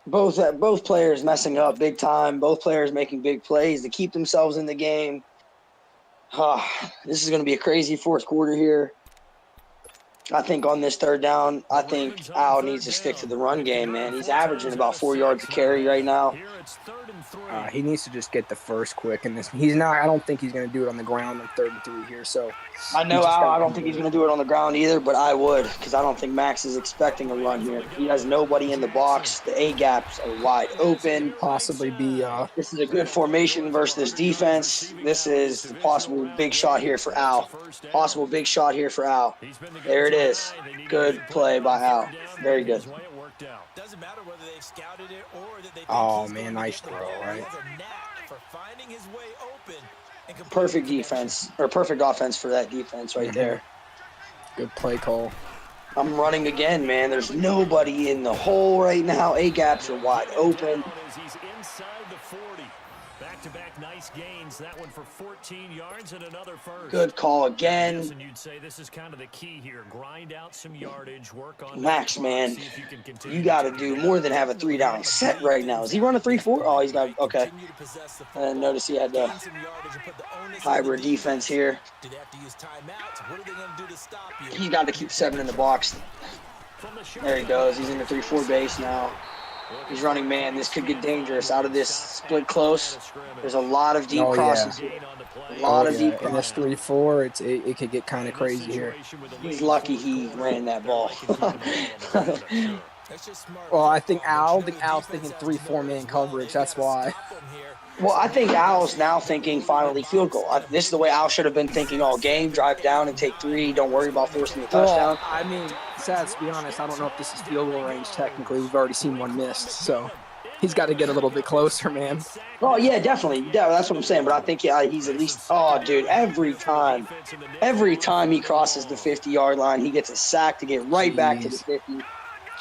Both players messing up big time. Both players making big plays to keep themselves in the game. This is going to be a crazy 4th quarter here. I think on this 3rd down, I think Al needs to stick to the run game, man. He's averaging about 4 yards a carry right now. He needs to just get the first quick in this. He's not. I don't think he's going to do it on the ground on 3rd and 3 here. So I know Al. I don't think he's going to do it on the ground either, but I would because I don't think Max is expecting a run here. He has nobody in the box. The A gaps are wide open. Possibly be. This is a good formation versus this defense. This is a possible big shot here for Al. Possible big shot here for Al. There it it is. Good play by Al. Very good. Doesn't matter whether they've scouted it or that they think Oh, he's man, going to nice get the throw, ball. right? He has a knack for finding his way open and completing Perfect the connection. defense, or perfect offense for that defense right there. Good play call. I'm running again, man. There's nobody in the hole right now. A-gaps are wide open. As he's inside the 40. Back-to-back nice gains. That one for 14 yards and another first. Good call And again. you'd say this is kind of the key here. Grind out some yardage, work on Max, man, you got to do more than have a 3-down set right now. Is he running 3-4? Oh, he's got – okay. I didn't notice he had the hybrid defense here. Do they have to use timeouts? What are they going to do to stop you? He's got to keep 7 in the box. There he goes. He's in the 3-4 base now. He's running man. This could get dangerous out of this split close. There's a lot of deep crosses here. A lot of deep In this crosses. 3-4, it could get kind of crazy here. He's lucky he ran that ball. Well, I think Al's thinking 3-4 man coverage. That's why. Well, I think Al's now thinking finally field goal. This is the way Al should have been thinking all game. Drive down and take 3. Don't worry about forcing the touchdown. Well, I mean, sad to be honest, I don't know if this is field goal range technically. We've already seen one missed, so he's got to get a little bit closer, man. Oh, yeah, definitely. Yeah, that's what I'm saying. But I think he's at least – oh, dude, every time he crosses the 50-yard line, he gets a sack to get right back to the 50.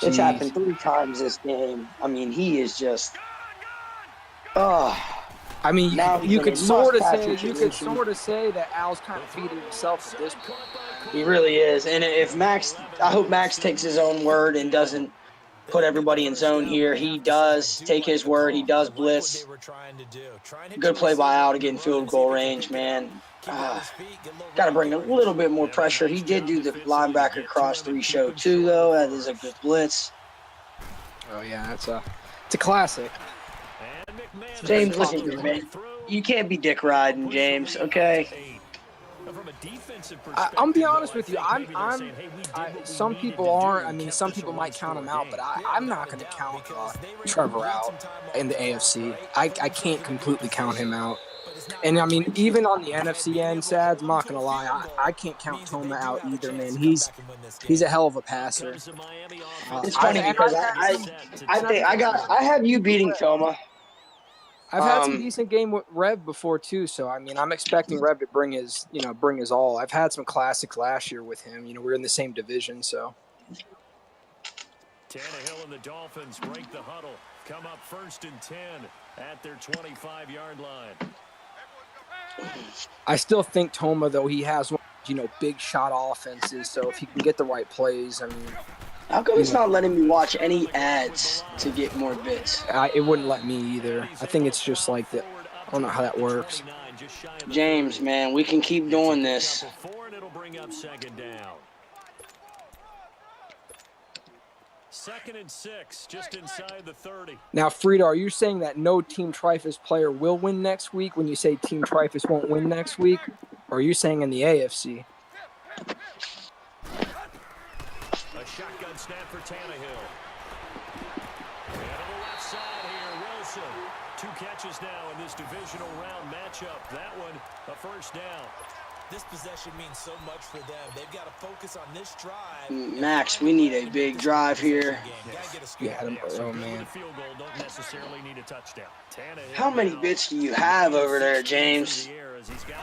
It's happened 3 times this game. I mean, he is just I mean, now you could sort of situation. say that Al's kind of feeding himself at this point. He really is. And if Max – I hope Max takes his own word and doesn't put everybody in zone here. He does take his word. He does blitz. Good play by Al to get in field goal range, man. Got to bring a little bit more pressure. He did do the linebacker cross 3 show too, though. That is a good blitz. Oh, yeah, it's a classic. James, listen to me, man. You can't be dick riding, James, okay? I'm be honest with you. Some people aren't. I mean, some people might count him out, but I'm not going to count Trevor out in the AFC. I can't completely count him out. And, I mean, even on the NFC end, Sad, I'm not going to lie, I can't count Toma out either, man. He's a hell of a passer. It's funny because I have you beating Toma. I've had some decent game with Rev before too, so I mean, I'm expecting Rev to bring his all. I've had some classics last year with him. You know, we're in the same division, so. Tannehill and the Dolphins break the huddle. Come up 1st and 10 at their 25-yard line. I still think Toma, though, he has big shot offenses. So if he can get the right plays, I mean. How come it's not letting me watch any ads to get more bits? It wouldn't let me either. I think it's just like that. I don't know how that works. James, man, we can keep doing this. It'll bring up 2nd down. 2nd and 6, just inside the 30. Now, Frida, are you saying that no Team Trifus player will win next week when you say Team Trifus won't win next week? Or are you saying in the AFC? A shotgun snap for Tannehill. And on the left side here, Wilson. 2 catches now in this divisional round matchup. That one, a 1st down. This possession means so much for them. They've got to focus on this drive. Max, we need a big drive here. Yeah, oh, man. How many bits do you have over there, James?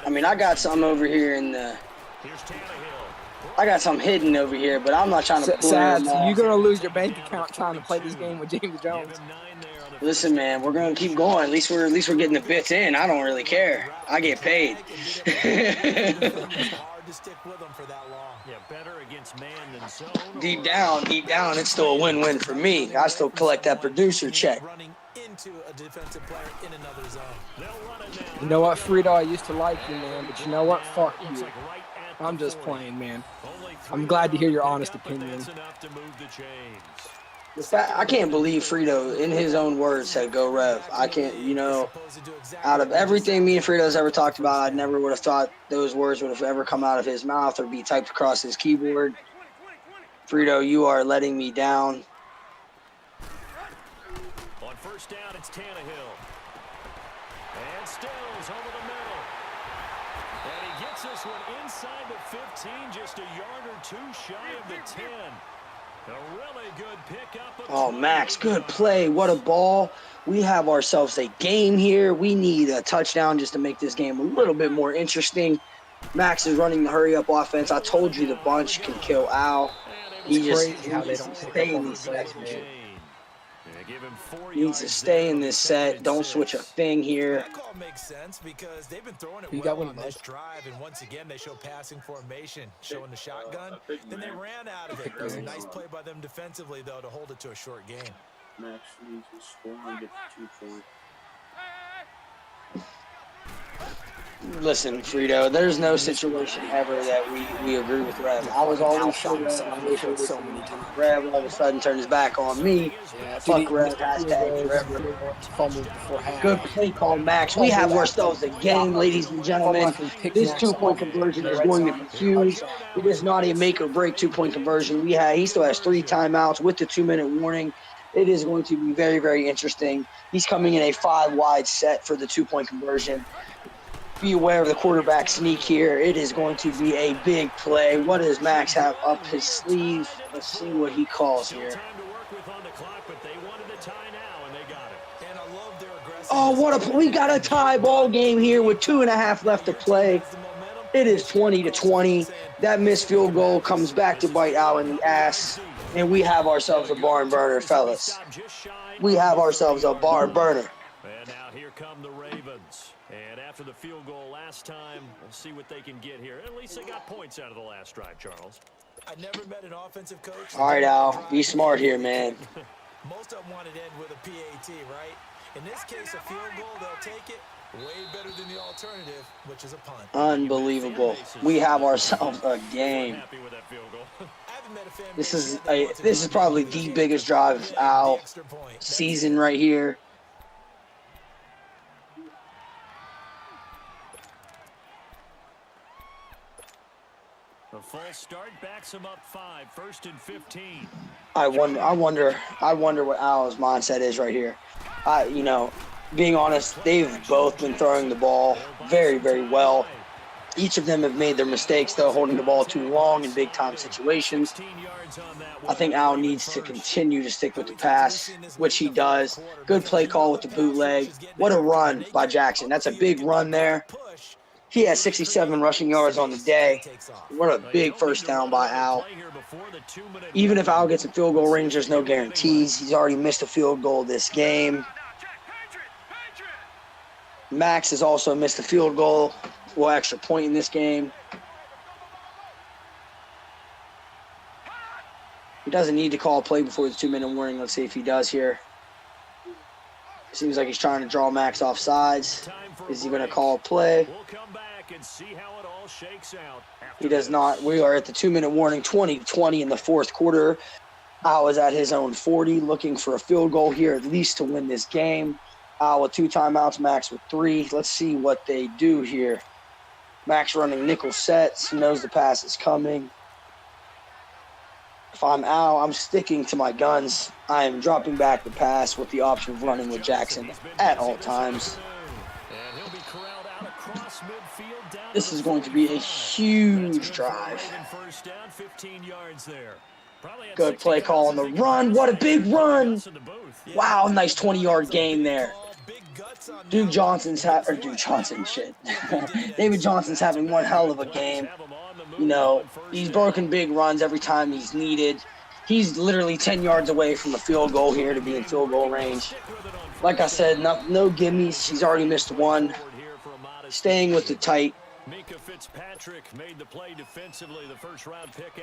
I mean, I got some over here in the... I got some hidden over here, but I'm not trying to pull Sad, them off. you're going to lose your bank account trying to play this game with James Jones. Listen, man, we're going to keep going. At least we're getting the bits in. I don't really care. I get paid. Deep down, it's still a win-win for me. I still collect that producer check. You know what, Frida? I used to like you, man, but you know what? Fuck you. I'm just playing, man. I'm glad to hear your honest opinion. I can't believe Frito, in his own words, said go Rev. I can't, out of everything me and Frito's ever talked about, I never would have thought those words would have ever come out of his mouth or be typed across his keyboard. Frito, you are letting me down. On 1st down, it's Tannehill. And Stills over the middle. And he Gets this one inside the 15, just a yard or two shy of the 10. A really good pickup. Oh, Max, good play. What a ball. We have ourselves a game here. We need a touchdown just to make this game a little bit more interesting. Max is running the hurry-up offense. I told you the bunch can kill Al. It's crazy how they don't pick up on the plays, man. He needs to stay in this set. Don't switch a thing here. That call makes sense because they've been throwing it You got well one, on this drive, and once again they show passing formation, showing the shotgun. Then they ran out of it. It was a nice play by them defensively, though, to hold it to a short game. Max needs to score and get the 2 points. Listen, Frito, there's no situation ever that we agree with Rev. I was always showing so many times. Rev all of a sudden turned his back on me. Yeah, Fuck Rev, hashtag forever. Fumbled before half. Good play call, Max. We have ourselves a game, ladies and gentlemen. This 2-point conversion is going to be huge. It is not a make or break 2-point conversion. He still has 3 timeouts with the 2-minute warning. It is going to be very, very interesting. He's coming in a 5-wide set for the 2-point conversion. Be aware of the quarterback sneak here. It is going to be a big play. What does Max have up his sleeve? Let's see what he calls here. Oh, we got a tie ball game here with 2.5 left to play. It is 20-20. That missed field goal comes back to bite Al in the ass. And we have ourselves a barn burner, fellas. We have ourselves a barn burner. And now here come the Ravens. And after the field goal last time, we'll see what they can get here. At least they got points out of the last drive, Charles. I never met an offensive coach. All right, Al, be smart here, man. Most of them want it end with a PAT, right? In this case, a field goal, they'll take it. Way better than the alternative, which is a punt. Unbelievable. We have ourselves a game. This is probably the biggest drive of Al season right here. The false start backs him up 5, 1st and 15. I wonder what Al's mindset is right here. Being honest, they've both been throwing the ball very, very well. Each of them have made their mistakes, though, holding the ball too long in big-time situations. I think Al needs to continue to stick with the pass, which he does. Good play call with the bootleg. What a run by Jackson. That's a big run there. He has 67 rushing yards on the day. What a big first down by Al. Even if Al gets a field goal range, there's no guarantees. He's already missed a field goal this game. Max has also missed a field goal. Well, extra point in this game. He doesn't need to call a play before the 2-minute warning. Let's see if he does here. Seems like he's trying to draw Max off sides. Is he going to call a play? He does not. We are at the 2-minute warning, 20-20 in the 4th quarter. Al is at his own 40, looking for a field goal here at least to win this game. Al with 2 timeouts, Max with 3. Let's see what they do here. Max running nickel sets. He knows the pass is coming. If I'm Al, I'm sticking to my guns. I am dropping back the pass with the option of running with Jackson at all times. This is going to be a huge drive. Good play call on the run. What a big run. Wow, nice 20-yard gain there. David Johnson's having one hell of a game. He's broken big runs every time he's needed. He's literally 10 yards away from a field goal here to be in field goal range. Like I said, no gimmies. He's already missed 1. Staying with the tight.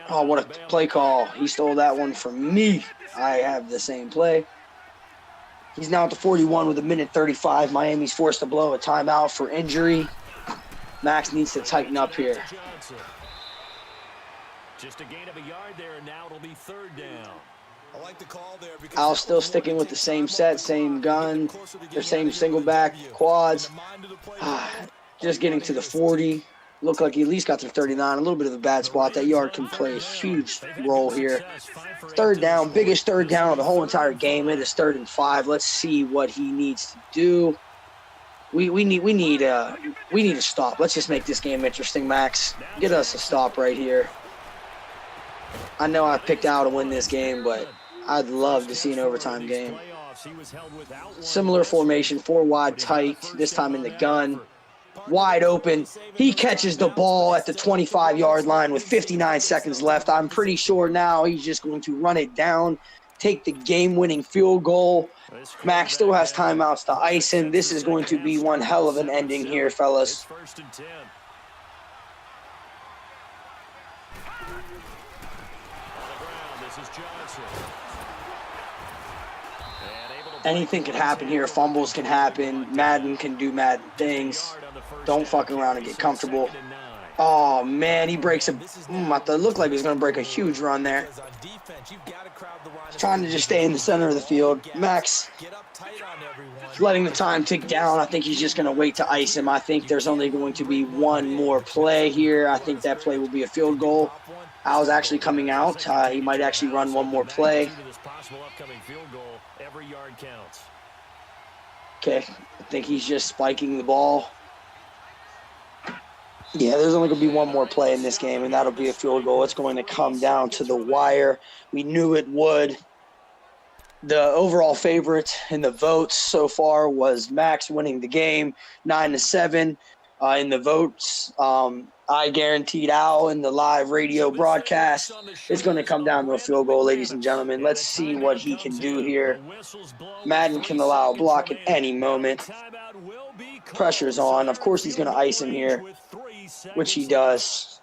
Oh, what a play call. He stole that one from me. I have the same play. He's now at the 41 with 1:35. Miami's forced to blow a timeout for injury. Max needs to tighten up here. Just a gain of a yard there, and now it'll be 3rd down. I like the call there because Al's still sticking with the same set, same gun, the same single back quads. Just getting to the 40. Looked like he at least got to 39. A little bit of a bad spot. That yard can play a huge role here. 3rd down, biggest 3rd down of the whole entire game. It is 3rd and 5. Let's see what he needs to do. We need a stop. Let's just make this game interesting, Max. Get us a stop right here. I know I picked out to win this game, but I'd love to see an overtime game. Similar formation, 4 wide tight, this time in the gun. Wide open. He catches the ball at the 25-yard line with 59 seconds left. I'm pretty sure now he's just going to run it down, take the game-winning field goal. Max still has timeouts to ice him. This is going to be one hell of an ending here, fellas. Anything could happen here. Fumbles can happen. Madden can do Madden things. Don't fuck around and get comfortable. Oh, man, he breaks a – it looked like he was going to break a huge run there. He's trying to just stay in the center of the field. Max letting the time tick down. I think he's just going to wait to ice him. I think there's only going to be one more play here. I think that play will be a field goal. Al's actually coming out. He might actually run one more play. Okay, I think he's just spiking the ball. Yeah, there's only going to be one more play in this game, and that'll be a field goal. It's going to come down to the wire. We knew it would. The overall favorite in the votes so far was Max winning the game, 9-7. In the votes, I guaranteed Al in the live radio broadcast. It's going to come down to a field goal, ladies and gentlemen. Let's see what he can do here. Madden can allow a block at any moment. Pressure's on. Of course he's going to ice him here, which he does.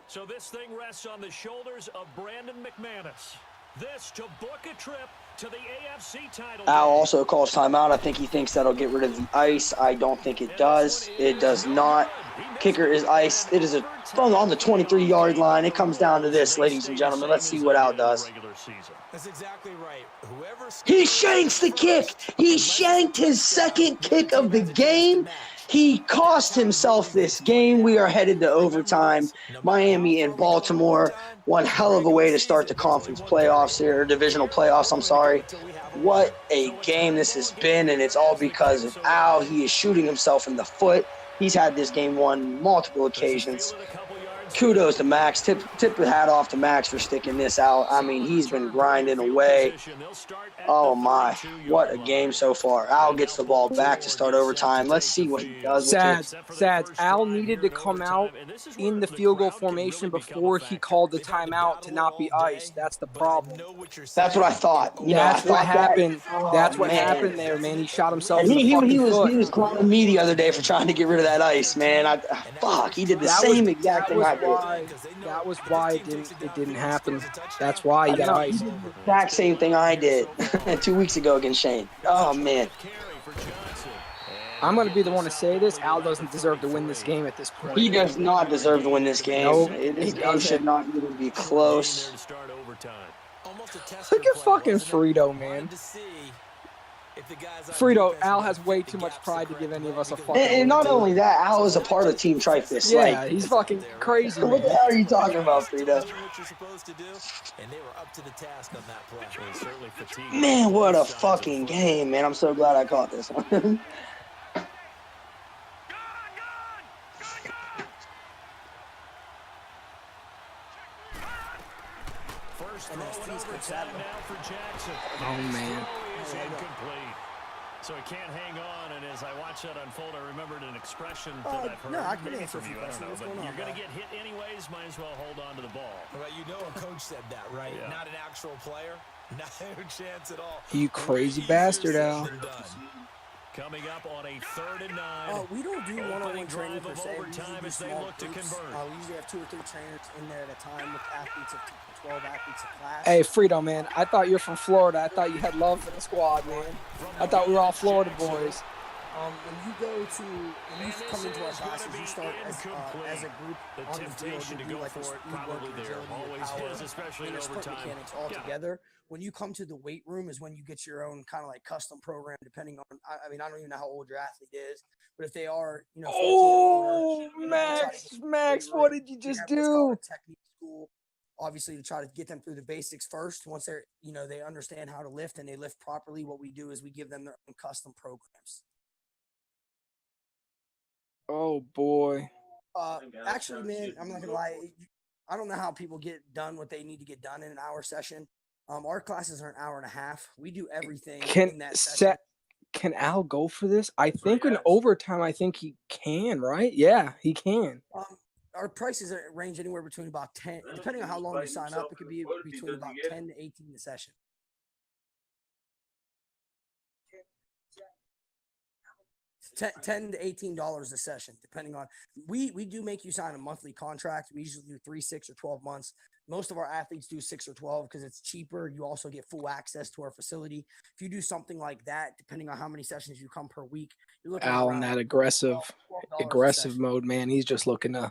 So this thing rests on the shoulders of Brandon McManus. This to book a trip to the AFC title. Al also calls timeout. I think he thinks that'll get rid of the ice. I don't think it does. It does not. Kicker is iced. It is on the 23-yard line. It comes down to this, ladies and gentlemen. Let's see what Al does. That's exactly right. He shanks the kick. He shanked his second kick of the game. He cost himself this game. We are headed to overtime. Miami and Baltimore. One hell of a way to start the conference playoffs here, or divisional playoffs, I'm sorry. What a game this has been, and it's all because of Al. He is shooting himself in the foot. He's had this game won multiple occasions. Kudos to Max. Tip the hat off to Max for sticking this out. I mean, he's been grinding away. Oh, my. What a game so far. Al gets the ball back to start overtime. Let's see what he does with it. Sads. Al needed to come out in the field goal formation before he called the timeout to not be iced. That's the problem. That's what I thought. That's what happened. That's what happened there, man. He shot himself in the fucking foot. He was clowning me the other day for trying to get rid of that ice, man. He did the same exact thing I did. That was why it didn't happen. That's why he got iced. The exact same thing I did 2 weeks ago against Shane. Oh, man. I'm going to be the one to say this. Al doesn't deserve to win this game at this point. He does not deserve to win this game. No, this game should not even be close. Look at fucking Frito, man. Frito, Al has way too much pride to give any of us a fucking. And not only that, Al is a part of Team Trifus. Yeah, he's fucking crazy. What the hell are you talking about, Frito? Man, what a fucking game, man. I'm so glad I caught this one. Oh, man. Incomplete. So he can't hang on, and as I watch that unfold, I remembered an expression that I've heard. No, I can answer from you. I don't know, but you're going to get hit anyways. Might as well hold on to the ball. Well, you know a coach said that, right? Yeah. Not an actual player. No chance at all. You crazy bastard, Al. Coming up on a 3rd and 9. Oh, we don't do one-on-one training per se. We Overtime as they look to convert. We usually have 2 or 3 trainers in there at a time with athletes of 12 athletes a class. Hey, Frito, man. I thought you're from Florida. I thought you had love for the squad, man. I thought we were all Florida boys. When you come into our classes, you start as a group on the field. You do like the speed work, agility, power, especially and in sprint overtime. mechanics all together. When you come to the weight room is when you get your own kind of like custom program, depending on. I mean, I don't even know how old your athlete is, but if they are, 14 Oh, or older, Max, what did you just do? Technique school. Obviously, to try to get them through the basics first. Once they're, they understand how to lift and they lift properly, what we do is we give them their own custom programs. Oh boy. Actually, man, I'm not gonna lie. I don't know how people get done what they need to get done in an hour session. Our classes are an hour and a half. We do everything in that session. Can Al go for this? I think in overtime, I think he can, right? Yeah, he can. Our prices range anywhere between about 10, depending on how long you sign up. It could be between about 10 to 18 a session. $10 to $18 a session, depending on. We do make you sign a monthly contract. We usually do 3, 6, or 12 months. Most of our athletes do 6 or 12 because it's cheaper. You also get full access to our facility. If you do something like that, depending on how many sessions you come per week, you're looking Al around in that aggressive $12 mode, man. He's just looking to.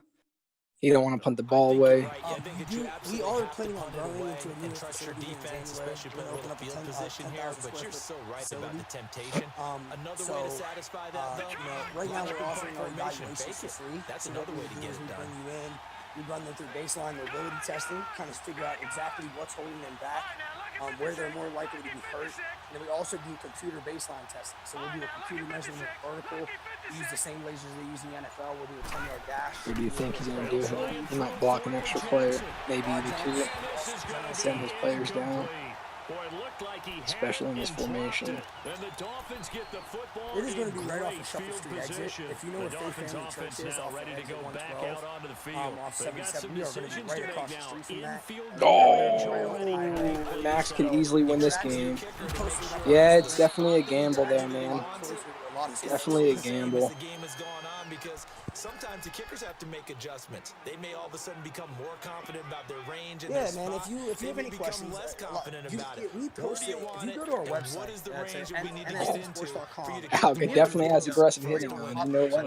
He don't want to punt the ball I think away. you're right. Yeah, I think that you we absolutely are have to planning on punt it growing away into a new and trust your facility in defense, January. especially We're putting gonna a open little up a field position here. 10,000 But square you're foot so right about facility. the temptation. Another way to satisfy that, though. Right now we're offering our formation, evaluations for free. That's So what another we way to do get is it we done. bring you in, we run them through baseline mobility testing, kind of figure out exactly what's holding them back, where they're more likely to be hurt. And then we also do computer baseline testing. So we'll do a computer measurement of vertical. We use the same lasers they use in the NFL. We'll do a 10-yard dash. What do you think he's going to do? He might block an extra player, maybe even two. Send his players down. Especially in this formation. It is going to be right off the Shuffle Street exit. If you know where Faith Family Church is, off of exit 112, off 77, we are going to be right across the street from that. Oh, Max can easily win this game. Yeah, it's definitely a gamble there, man. It's definitely a gamble. The game is going on because sometimes the kickers have to make adjustments. They may all of a sudden become more confident about their range and their spot. If you have any questions, less confident about it. We post it. If you go to our website, what is the range that we need to get into for you to Al definitely has aggressive hitting on. You know what?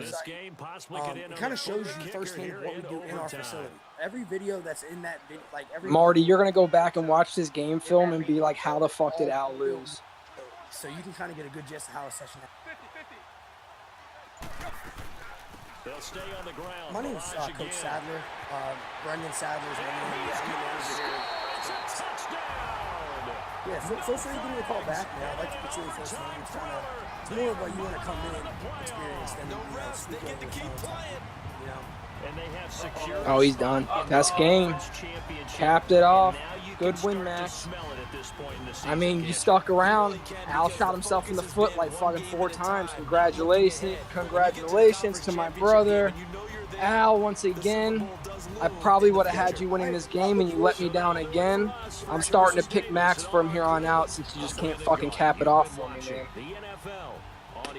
It kind of shows you firsthand what we do in our facility. Every video that's in that video, like every Marty, you're gonna go back and watch this game film and be like, how the fuck did Al lose? So you can kind of get a good gist of how a session. They'll stay on the ground. My name is Coach Sadler. Brendan Sadler is my name. I'm the manager here. Yeah, feel free to give me a call back, man. I'd like to put you in first hand. It's more of a you want to come in experience than speak over the phone. You know. Oh, he's done. That's game. Capped it off. Good win, Max. I mean, you stuck around. Al shot himself in the foot like fucking 4 times. Congratulations to my brother. Al, once again, I probably would have had you winning this game and you let me down again. I'm starting to pick Max from here on out since you just can't fucking cap it off for me, man.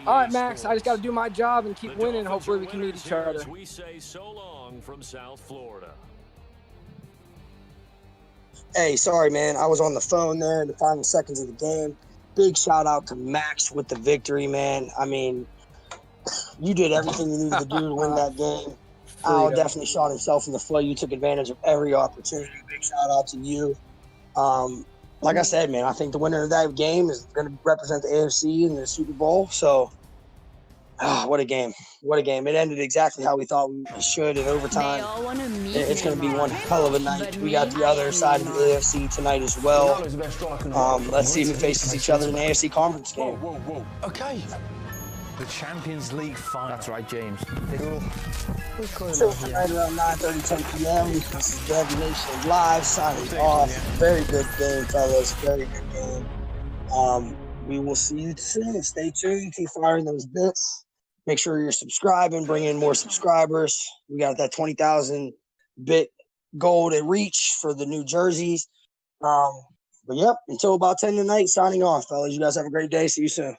All right, Max, I just got to do my job and keep winning. Hopefully we can meet each other. We say so long from South Florida. Hey, sorry, man. I was on the phone there in the final seconds of the game. Big shout out to Max with the victory, man. I mean, you did everything you needed to do to win that game. Al definitely shot himself in the foot. You took advantage of every opportunity. Big shout out to you. Like I said, man, I think the winner of that game is going to represent the AFC in the Super Bowl. So, what a game. What a game. It ended exactly how we thought we should in overtime. It's going to be one hell of a night. We got the other side of the AFC tonight as well. Let's see who faces each other in the AFC conference game. Okay. The Champions League final. That's right, James. So tonight around 9:30, 10 p.m. This is Divisional live signing off. Very good game, fellas. Very good game. We will see you soon. Stay tuned. Keep firing those bits. Make sure you're subscribing. Bring in more subscribers. We got that 20,000 bit goal to reach for the new jerseys. But yep, until about 10 tonight, signing off, fellas. You guys have a great day. See you soon.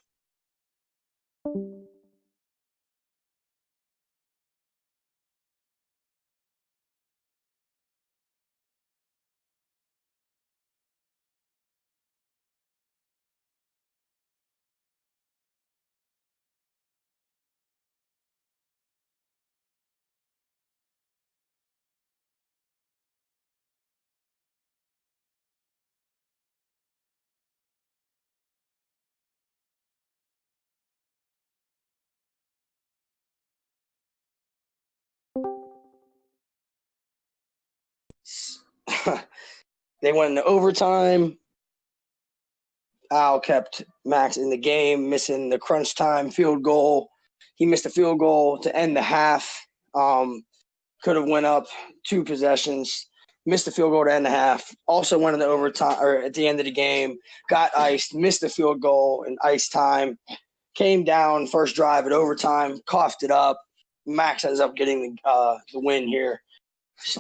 They went into overtime. Al kept Max in the game, missing the crunch time field goal. He missed a field goal to end the half. Could have went up 2 possessions. Missed the field goal to end the half. Also went in the overtime or at the end of the game. Got iced. Missed the field goal in ice time. Came down first drive at overtime. Coughed it up. Max ends up getting the win here.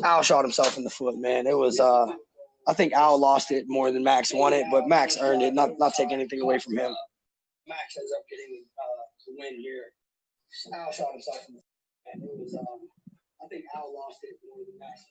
Al shot himself in the foot, man. It was I think Al lost it more than Max won it, but Max earned it. Not taking anything away from him. Max ends up getting the win here. Al shot himself in the foot, man. It was I think Al lost it more than Max.